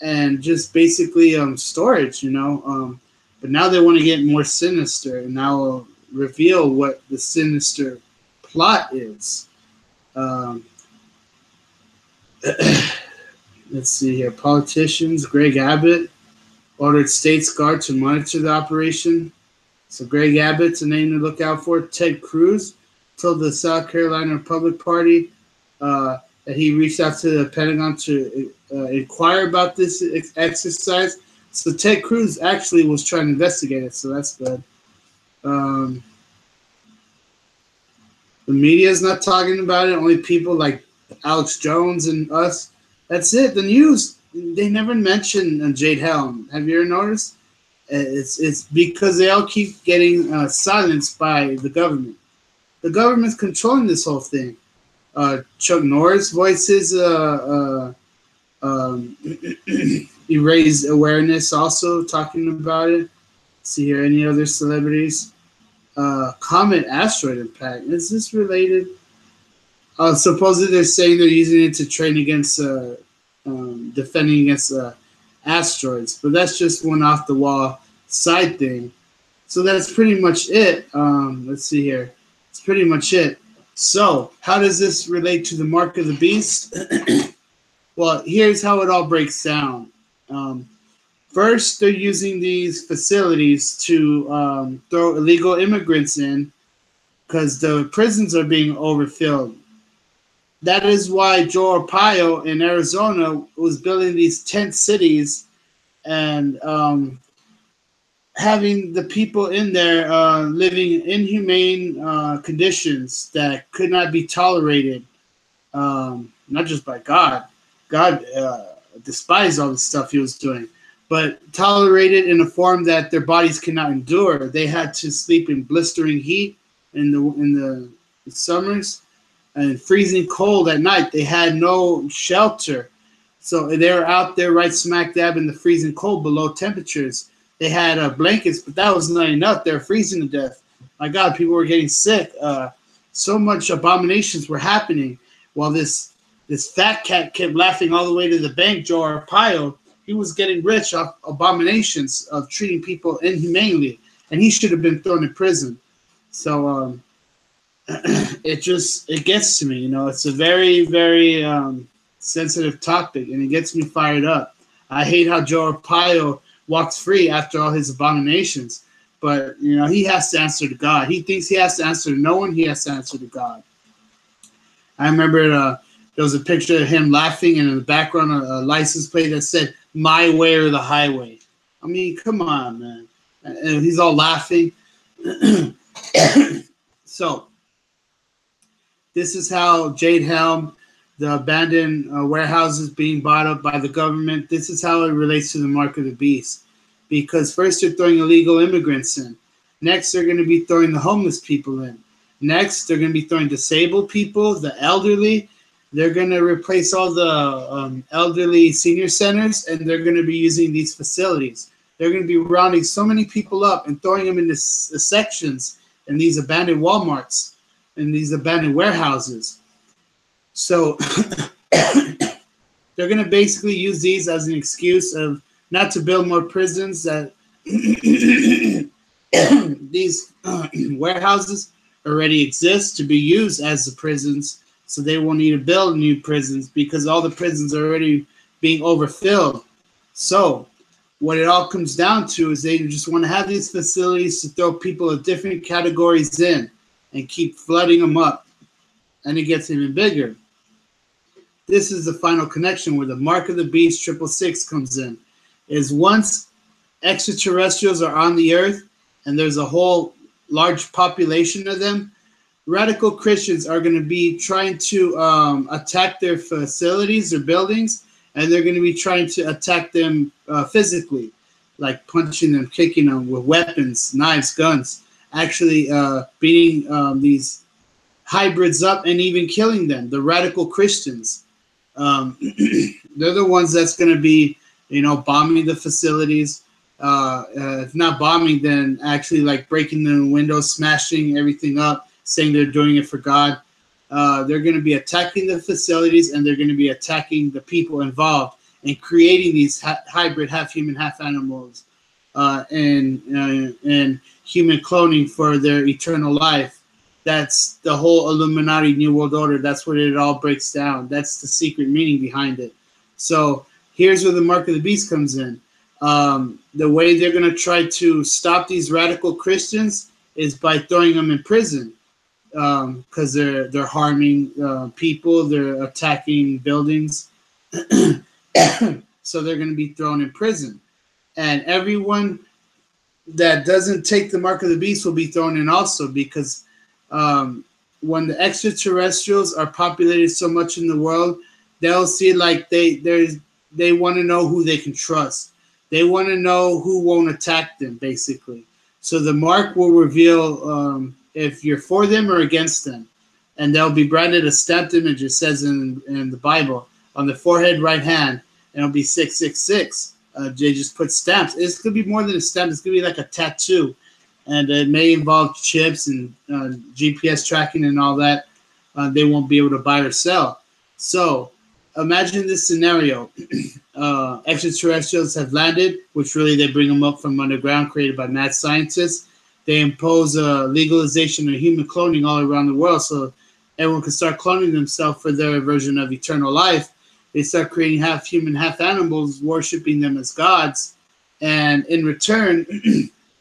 and just basically storage, you know. But now they want to get more sinister, and now I'll reveal what the sinister plot is. Let's see here. Politicians, Greg Abbott ordered State's Guard to monitor the operation. So Greg Abbott's a name to look out for. Ted Cruz told the South Carolina Republican Party that he reached out to the Pentagon to inquire about this exercise. So Ted Cruz actually was trying to investigate it, so that's good. The media is not talking about it. Only people like Alex Jones and us. That's it. The news, they never mention Jade Helm. Have you ever noticed? It's because they all keep getting silenced by the government. The government's controlling this whole thing. Chuck Norris voices he raised awareness also talking about it. See here, any other celebrities? Comet asteroid impact. Is this related? Supposedly they're saying they're using it to train against defending against asteroids, but that's just one off the wall side thing. So that's pretty much it. Let's see here. It's pretty much it. So how does this relate to the mark of the beast? Well, here's how it all breaks down. First, they're using these facilities to throw illegal immigrants in because the prisons are being overfilled. That is why Joe Arpaio in Arizona was building these tent cities and having the people in there living in inhumane conditions that could not be tolerated, not just by God. God despised all the stuff he was doing, but tolerated in a form that their bodies cannot endure. They had to sleep in blistering heat in the summers and freezing cold at night. They had no shelter. So they were out there right smack dab in the freezing cold below temperatures. They had blankets, but that was not enough. They were freezing to death. My God, people were getting sick. So much abominations were happening while this fat cat kept laughing all the way to the bank, Joe Arpaio. He was getting rich off abominations of treating people inhumanely, and he should have been thrown in prison. So it gets to me, you know. It's a very, very sensitive topic, and it gets me fired up. I hate how Joe Arpaio walks free after all his abominations, but you know, he has to answer to God. He thinks he has to answer to no one. He has to answer to God. I remember there was a picture of him laughing, and in the background a license plate that said "My Way or the Highway." I mean, come on, man. And he's all laughing. So this is how Jade Helm, the abandoned warehouses being bought up by the government. This is how it relates to the mark of the beast. Because first they're throwing illegal immigrants in. Next, they're going to be throwing the homeless people in. Next, they're going to be throwing disabled people, the elderly. They're going to replace all the elderly senior centers, and they're going to be using these facilities. They're going to be rounding so many people up and throwing them into sections in these abandoned Walmarts, in these abandoned warehouses. So they're going to basically use these as an excuse of not to build more prisons. That these warehouses already exist to be used as the prisons, so they won't need to build new prisons because all the prisons are already being overfilled. So what it all comes down to is they just want to have these facilities to throw people of different categories in and keep flooding them up, and it gets even bigger. This is the final connection where the mark of the beast 666 comes in. Is once extraterrestrials are on the earth and there's a whole large population of them, radical Christians are going to be trying to attack their facilities or buildings, and they're going to be trying to attack them physically, like punching them, kicking them with weapons, knives, guns, actually beating these hybrids up and even killing them, the radical Christians. They're the ones that's going to be, bombing the facilities. If not bombing, then actually like breaking the windows, smashing everything up, saying they're doing it for God. They're going to be attacking the facilities, and they're going to be attacking the people involved and creating these hybrid, half human, half animals, and human cloning for their eternal life. That's the whole Illuminati New World Order. That's what it all breaks down. That's the secret meaning behind it. So here's where the mark of the beast comes in. The way they're going to try to stop these radical Christians is by throwing them in prison, because they're harming people, they're attacking buildings. So they're going to be thrown in prison. And everyone that doesn't take the mark of the beast will be thrown in also, because when the extraterrestrials are populated so much in the world, they'll see like they want to know who they can trust. They want to know who won't attack them, basically. So the mark will reveal if you're for them or against them. And they'll be branded a stamped image, it says in the Bible, on the forehead, right hand, and it'll be 666. They just put stamps. It's going to be more than a stamp. It's going to be like a tattoo. And it may involve chips and GPS tracking and all that. They won't be able to buy or sell. So imagine this scenario. Extraterrestrials have landed, which really they bring them up from underground, created by mad scientists. They impose a legalization of human cloning all around the world, so everyone can start cloning themselves for their version of eternal life. They start creating half human, half animals, worshiping them as gods. And in return,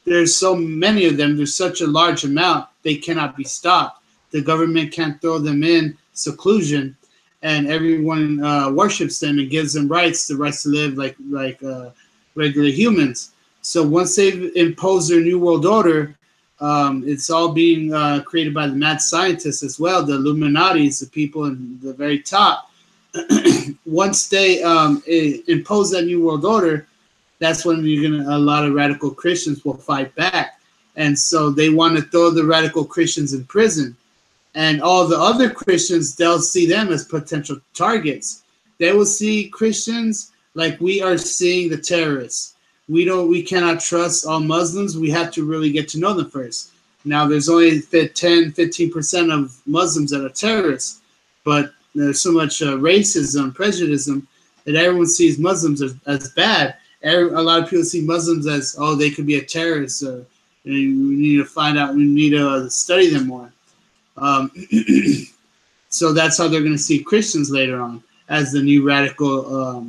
there's so many of them, there's such a large amount, they cannot be stopped. The government can't throw them in seclusion, and everyone worships them and gives them rights, the rights to live like regular humans. So once they've imposed their new world order, it's all being created by the mad scientists as well, the Illuminatis, the people in the very top. Once they impose that new world order, that's when a lot of radical Christians will fight back. And so they want to throw the radical Christians in prison. And all the other Christians, they'll see them as potential targets. They will see Christians like we are seeing the terrorists. We cannot trust all Muslims. We have to really get to know them first. Now, there's only 10-15% of Muslims that are terrorists, but there's so much racism, prejudice, that everyone sees Muslims as bad. A lot of people see Muslims as, oh, they could be a terrorist. We need to find out. We need to study them more. So that's how they're going to see Christians later on, as the new radical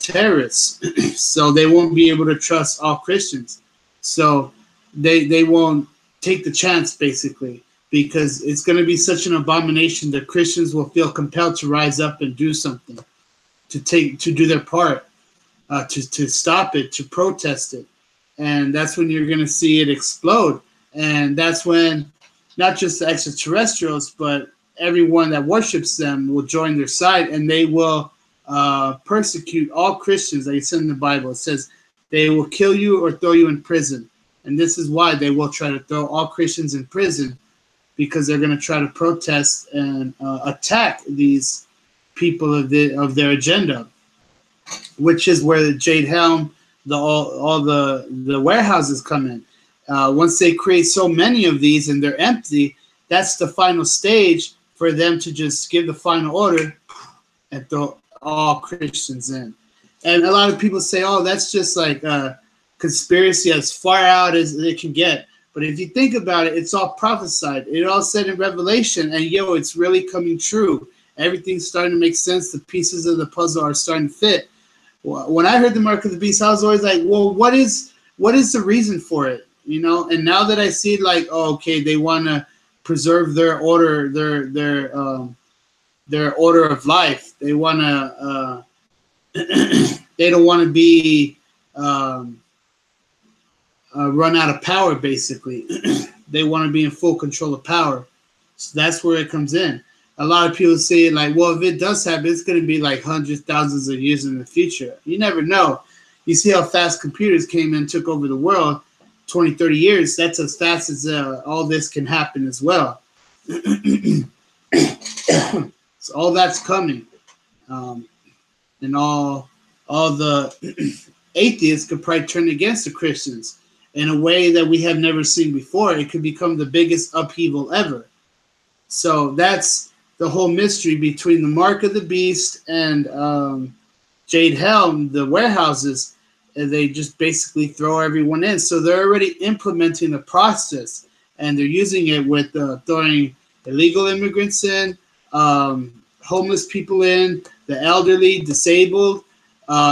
terrorists. So they won't be able to trust all Christians. So they won't take the chance, basically, because it's going to be such an abomination that Christians will feel compelled to rise up and do something, to do their part, to stop it, to protest it. And that's when you're going to see it explode. And that's when not just the extraterrestrials, but everyone that worships them will join their side, and they will persecute all Christians. Like it's in the Bible. It says they will kill you or throw you in prison. And this is why they will try to throw all Christians in prison, because they're going to try to protest and attack these people of their agenda, which is where the Jade Helm, all the warehouses come in. Once they create so many of these and they're empty, that's the final stage for them to just give the final order and throw all Christians in. And a lot of people say, oh, that's just like a conspiracy as far out as it can get. But if you think about it, it's all prophesied. It all said in Revelation, and it's really coming true. Everything's starting to make sense. The pieces of the puzzle are starting to fit. When I heard the mark of the beast, I was always like, well, what is the reason for it? And now that I see it, like, oh, okay, they want to preserve their order, their order of life. They want to they don't want to be run out of power, basically. They want to be in full control of power. So that's where it comes in. A lot of people say, like, well, if it does happen, it's going to be like hundreds, thousands of years in the future. You never know. You see how fast computers came in, took over the world, 20, 30 years. That's as fast as all this can happen as well. So all that's coming. And all the atheists could probably turn against the Christians in a way that we have never seen before. It could become the biggest upheaval ever. So that's the whole mystery between the mark of the beast and Jade Helm, the warehouses. And they just basically throw everyone in. So they're already implementing the process, and they're using it with throwing illegal immigrants in, homeless people in, the elderly, disabled,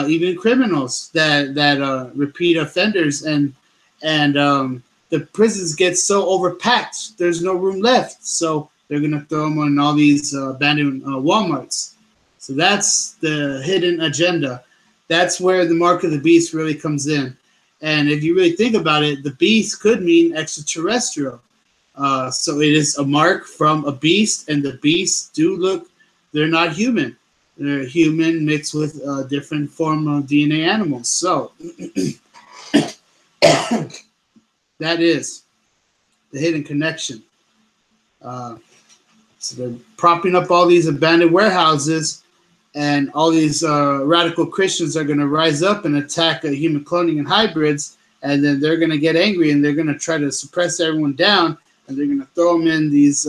even criminals that repeat offenders, and the prisons get so overpacked, there's no room left. So they're gonna throw them on all these abandoned Walmarts. So that's the hidden agenda. That's where the mark of the beast really comes in. And if you really think about it, the beast could mean extraterrestrial. So it is a mark from a beast, and the beasts they're not human. They're human mixed with a different form of DNA animals. So that is the hidden connection. So they're propping up all these abandoned warehouses, and all these radical Christians are going to rise up and attack human cloning and hybrids, and then they're going to get angry, and they're going to try to suppress everyone down, and they're going to throw them in these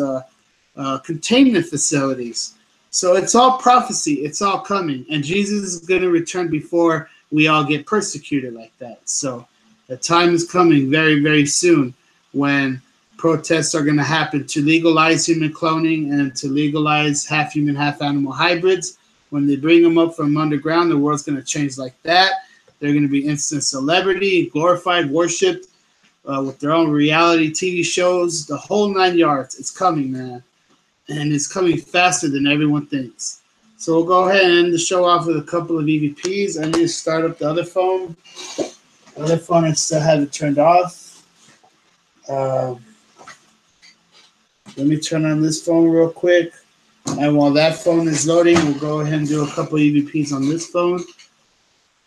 containment facilities. So it's all prophecy. It's all coming. And Jesus is going to return before we all get persecuted like that. So the time is coming very, very soon when protests are going to happen to legalize human cloning and to legalize half human, half animal hybrids. When they bring them up from underground, the world's going to change like that. They're going to be instant celebrity, glorified, worshipped with their own reality TV shows, the whole 9 yards. It's coming, man. And it's coming faster than everyone thinks. So we'll go ahead and end the show off with a couple of EVPs. I need to start up the other phone. The other phone, I still have it turned off. Let me turn on this phone real quick. And while that phone is loading, we'll go ahead and do a couple of EVPs on this phone.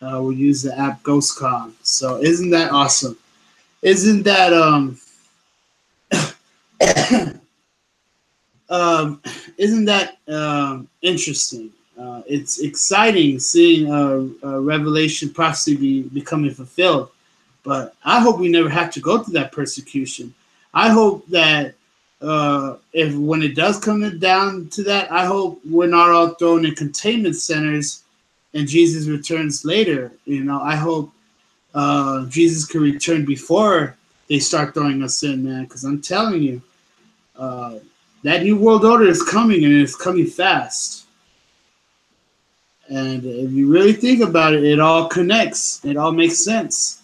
We'll use the app GhostCon. So isn't that awesome? Isn't that interesting? It's exciting seeing a revelation prophecy becoming fulfilled. But I hope we never have to go through that persecution. I hope that if when it does come down to that, I hope we're not all thrown in containment centers and Jesus returns later. I hope Jesus can return before they start throwing us in, man. Because I'm telling you, that new world order is coming, and it's coming fast. And if you really think about it, it all connects. It all makes sense.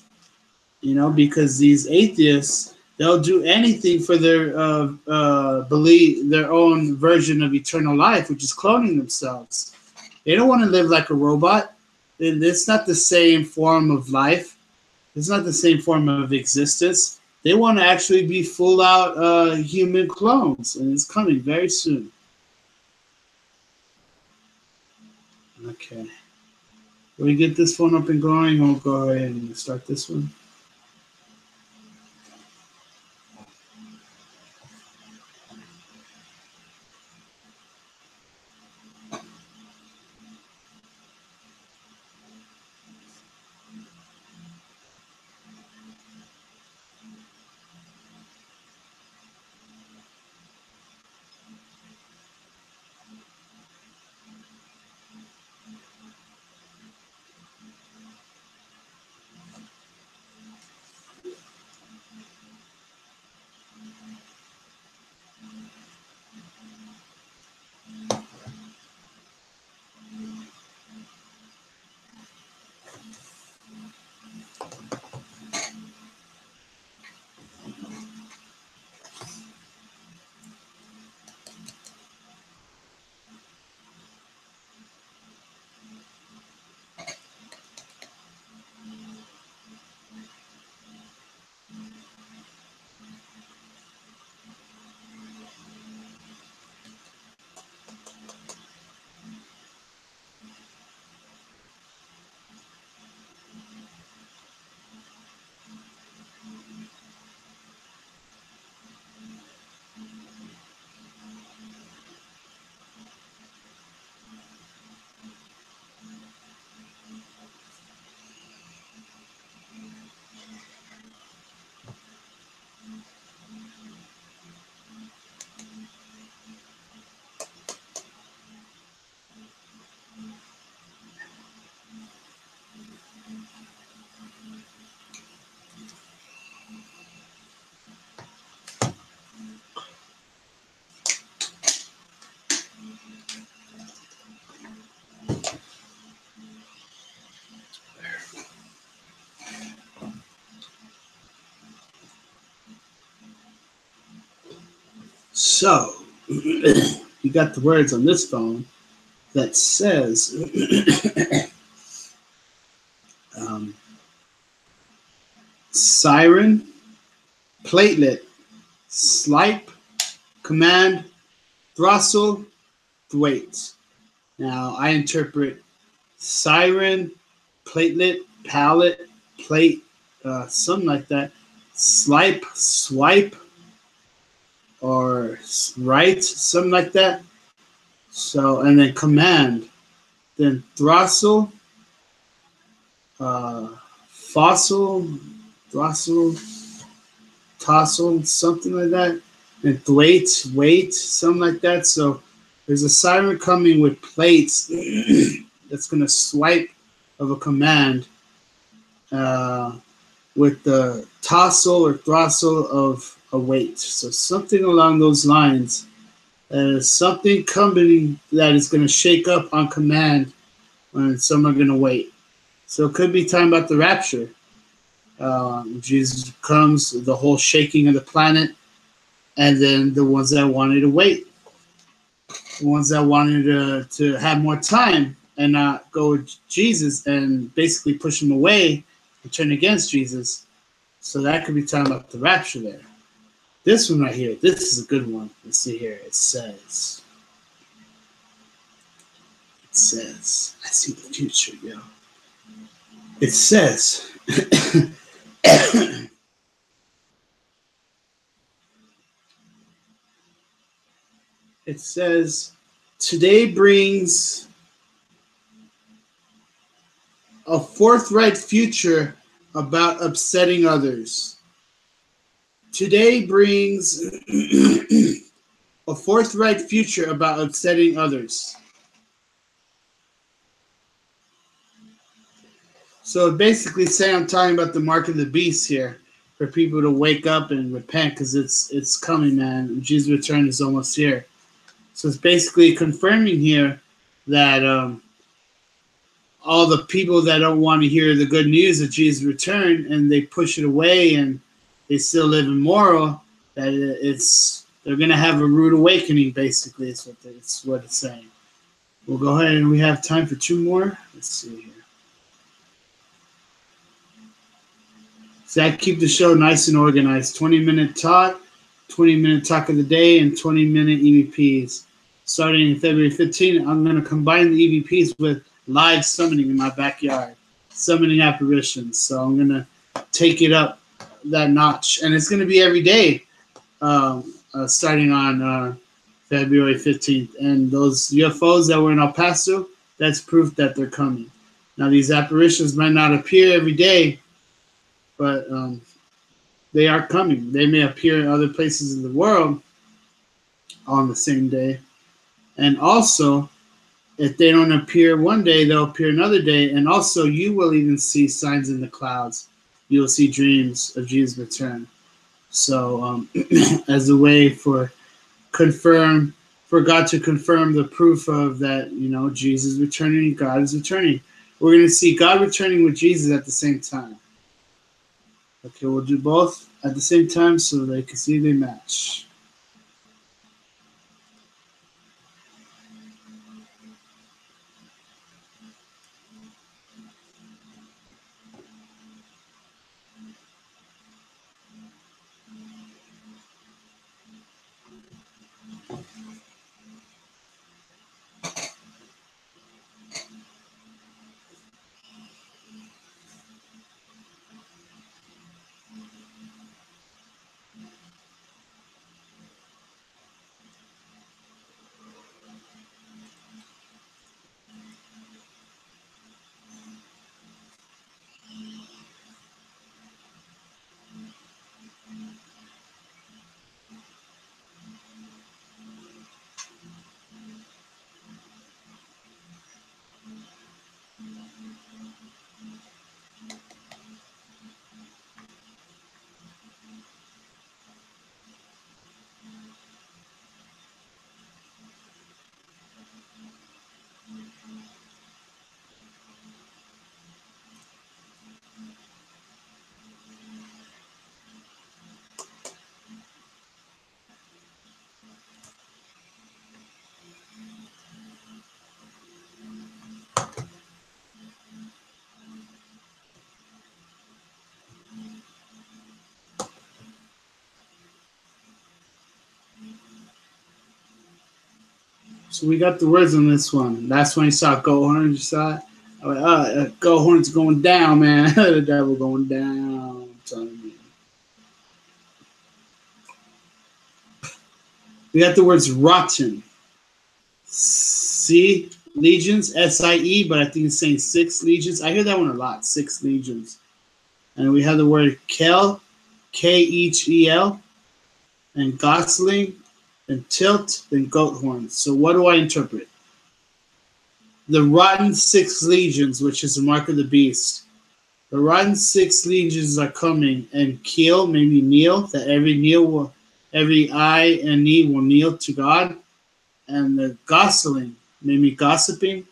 Because these atheists, they'll do anything for their their own version of eternal life, which is cloning themselves. They don't want to live like a robot. It's not the same form of life. It's not the same form of existence. They want to actually be full-out human clones, and it's coming very soon. Okay. When we get this phone up and going, we'll go ahead and start this one. So, you got the words on this phone that says Siren, platelet, slipe, command, drosel, thwaite. Now, I interpret Siren, platelet, pallet, plate, something like that. Slipe, swipe, or right, something like that. So, and then command, then drosel, fossil, drosel, tossel, something like that, and thwaite, wait, something like that. So there's a siren coming with plates that's going to swipe of a command with the tossel or throstle of a weight. So something along those lines. Something coming that is going to shake up on command when some are going to wait. So it could be talking about the rapture. Jesus comes, the whole shaking of the planet, and then the ones that wanted to wait, the ones that wanted to have more time and not go with Jesus and basically push him away and turn against Jesus. So that could be talking about the rapture there. This one right here, this is a good one. Let's see here. It says, I see the future, yo. It says, it says, today brings a forthright future about upsetting others. Today brings a forthright future about upsetting others. So basically saying I'm talking about the mark of the beast here for people to wake up and repent because it's coming, man. Jesus' return is almost here. So it's basically confirming here that all the people that don't want to hear the good news of Jesus' return and they push it away and they still live immoral, that they're going to have a rude awakening, basically, is what it's saying. We'll go ahead and we have time for two more. Let's see here. So I keep the show nice and organized. 20-minute talk, 20-minute talk of the day, and 20-minute EVPs. Starting February 15th, I'm going to combine the EVPs with live summoning in my backyard, summoning apparitions. So I'm gonna take it up that notch, and it's gonna be every day, starting on February 15th. And those UFOs that were in El Paso, that's proof that they're coming. Now these apparitions might not appear every day, but they are coming. They may appear in other places in the world on the same day. And also, if they don't appear one day, they'll appear another day. And also, you will even see signs in the clouds. You will see dreams of Jesus' return. So, as a way for God to confirm the proof of that, Jesus is returning, God is returning. We're going to see God returning with Jesus at the same time. Okay, we'll do both at the same time so they can see they match. So we got the words on this one. Last one you saw goat horns, you saw it? I went, goat horns going down, man. The devil going down. I'm telling you. We got the words rotten. See, legions, S-I-E, but I think it's saying 6 legions. I hear that one a lot, 6 legions. And we have the word keel, K-H-E-L, and gosseling, and tilt, then goat horns. So what do I interpret? The rotten 6 legions, which is the mark of the beast. The rotten 6 legions are coming, and keel, maybe kneel, that every eye and knee will kneel to God. And the gosseling, maybe gossiping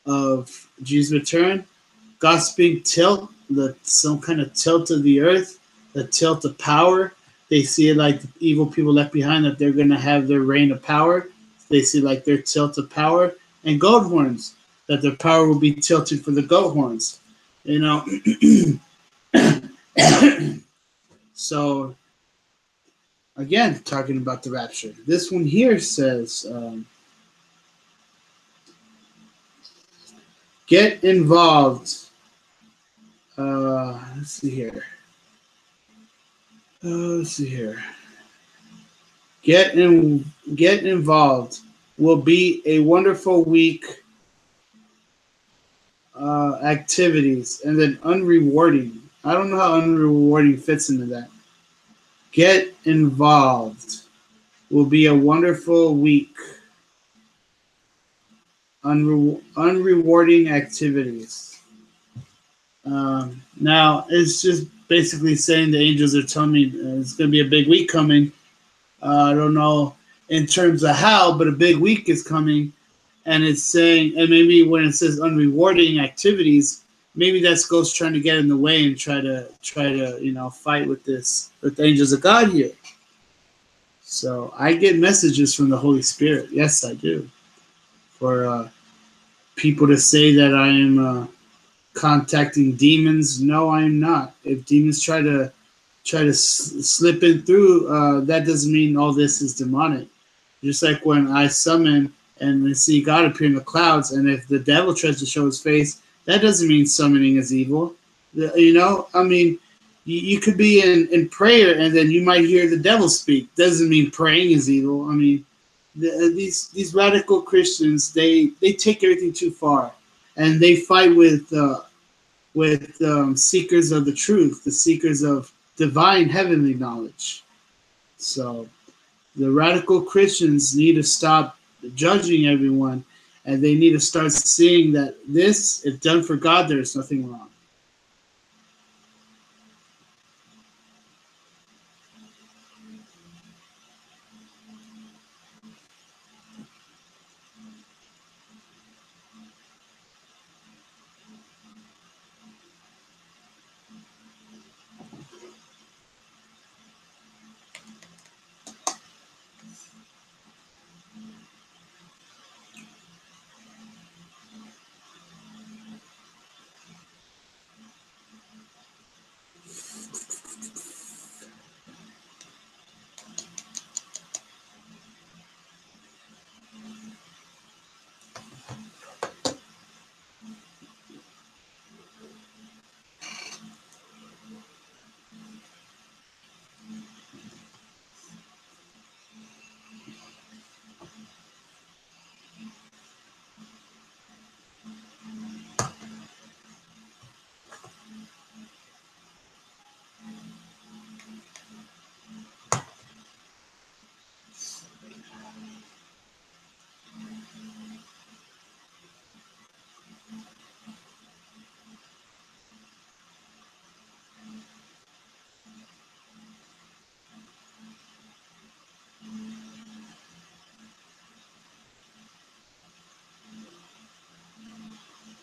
of Jesus' return. Gossiping, tilt, some kind of tilt of the earth, the tilt of power. They see it like the evil people left behind, that they're going to have their reign of power. They see like their tilt of power. And goat horns, that their power will be tilted for the goat horns. So, again, talking about the rapture. This one here says, get involved. Let's see here. Get involved. Will be a wonderful week. Activities, and then unrewarding. I don't know how unrewarding fits into that. Get involved. Will be a wonderful week. Unrewarding activities. Now, it's just basically saying the angels are telling me it's going to be a big week coming. I don't know in terms of how, but a big week is coming. And it's saying, and maybe when it says unrewarding activities, maybe that's ghosts trying to get in the way and try to fight with the angels of God here. So I get messages from the Holy Spirit. Yes, I do. For people to say that I am contacting demons, no, I am not. If demons try to slip in through, that doesn't mean all this is demonic. Just like when I summon and they see God appear in the clouds. And if the devil tries to show his face, that doesn't mean summoning is evil. I mean, you could be in prayer and then you might hear the devil speak. Doesn't mean praying is evil. I mean, these radical Christians, they take everything too far, and they fight with seekers of the truth, the seekers of divine heavenly knowledge. So the radical Christians need to stop judging everyone, and they need to start seeing that this, if done for God, there is nothing wrong.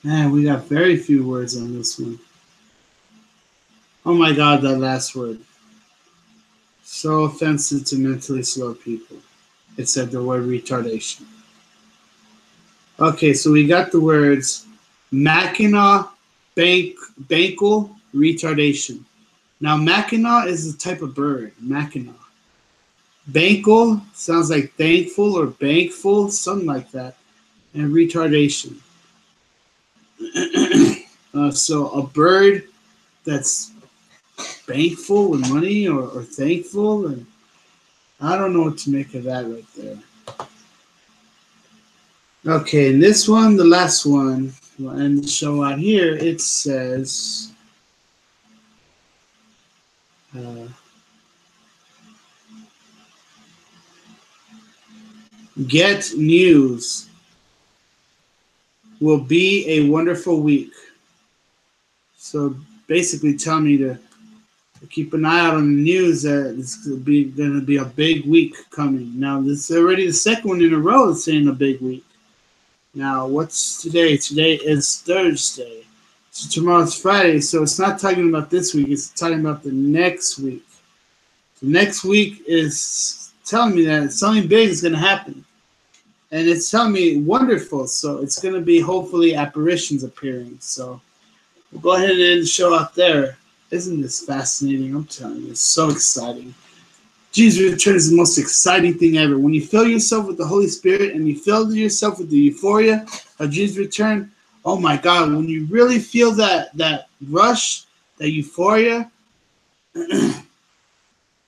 Man, we got very few words on this one. Oh my God, that last word. So offensive to mentally slow people. It said the word retardation. Okay, so we got the words Macinaw, bankel, retardation. Now, Macinaw is a type of bird, Macinaw. Bankel sounds like thankful or bankful, something like that. And retardation. So a bird that's bankful with money or thankful, and I don't know what to make of that right there. Okay, and this one, the last one, we'll end the show out here. It says, get news. Will be a wonderful week. So basically tell me to keep an eye out on the news that it's going to be a big week coming. Now, this is already the second one in a row that's saying a big week. Now, what's today? Today is Thursday. So tomorrow's Friday. So it's not talking about this week. It's talking about the next week. The next week is telling me that something big is going to happen. And it's telling me wonderful. So it's going to be hopefully apparitions appearing. So we'll go ahead and end the show out there. Isn't this fascinating? I'm telling you, it's so exciting. Jesus' return is the most exciting thing ever. When you fill yourself with the Holy Spirit and you fill yourself with the euphoria of Jesus' return, oh my God, when you really feel that rush, that euphoria,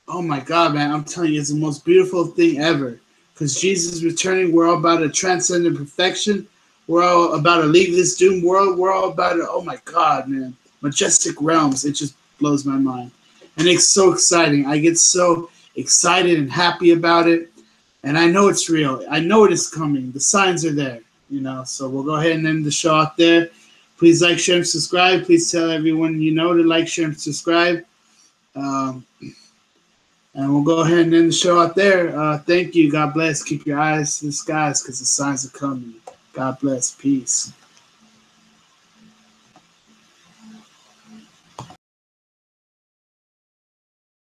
oh my God, man, I'm telling you, it's the most beautiful thing ever. Because Jesus is returning, we're all about a transcendent perfection. We're all about to leave this doomed world. We're all about it. Oh my God, man. Majestic realms. It just blows my mind. And it's so exciting. I get so excited and happy about it. And I know it's real. I know it is coming. The signs are there, So we'll go ahead and end the show out there. Please like, share, and subscribe. Please tell everyone you know to like, share, and subscribe. And we'll go ahead and end the show out there. Thank you. God bless. Keep your eyes to the skies because the signs are coming. God bless. Peace.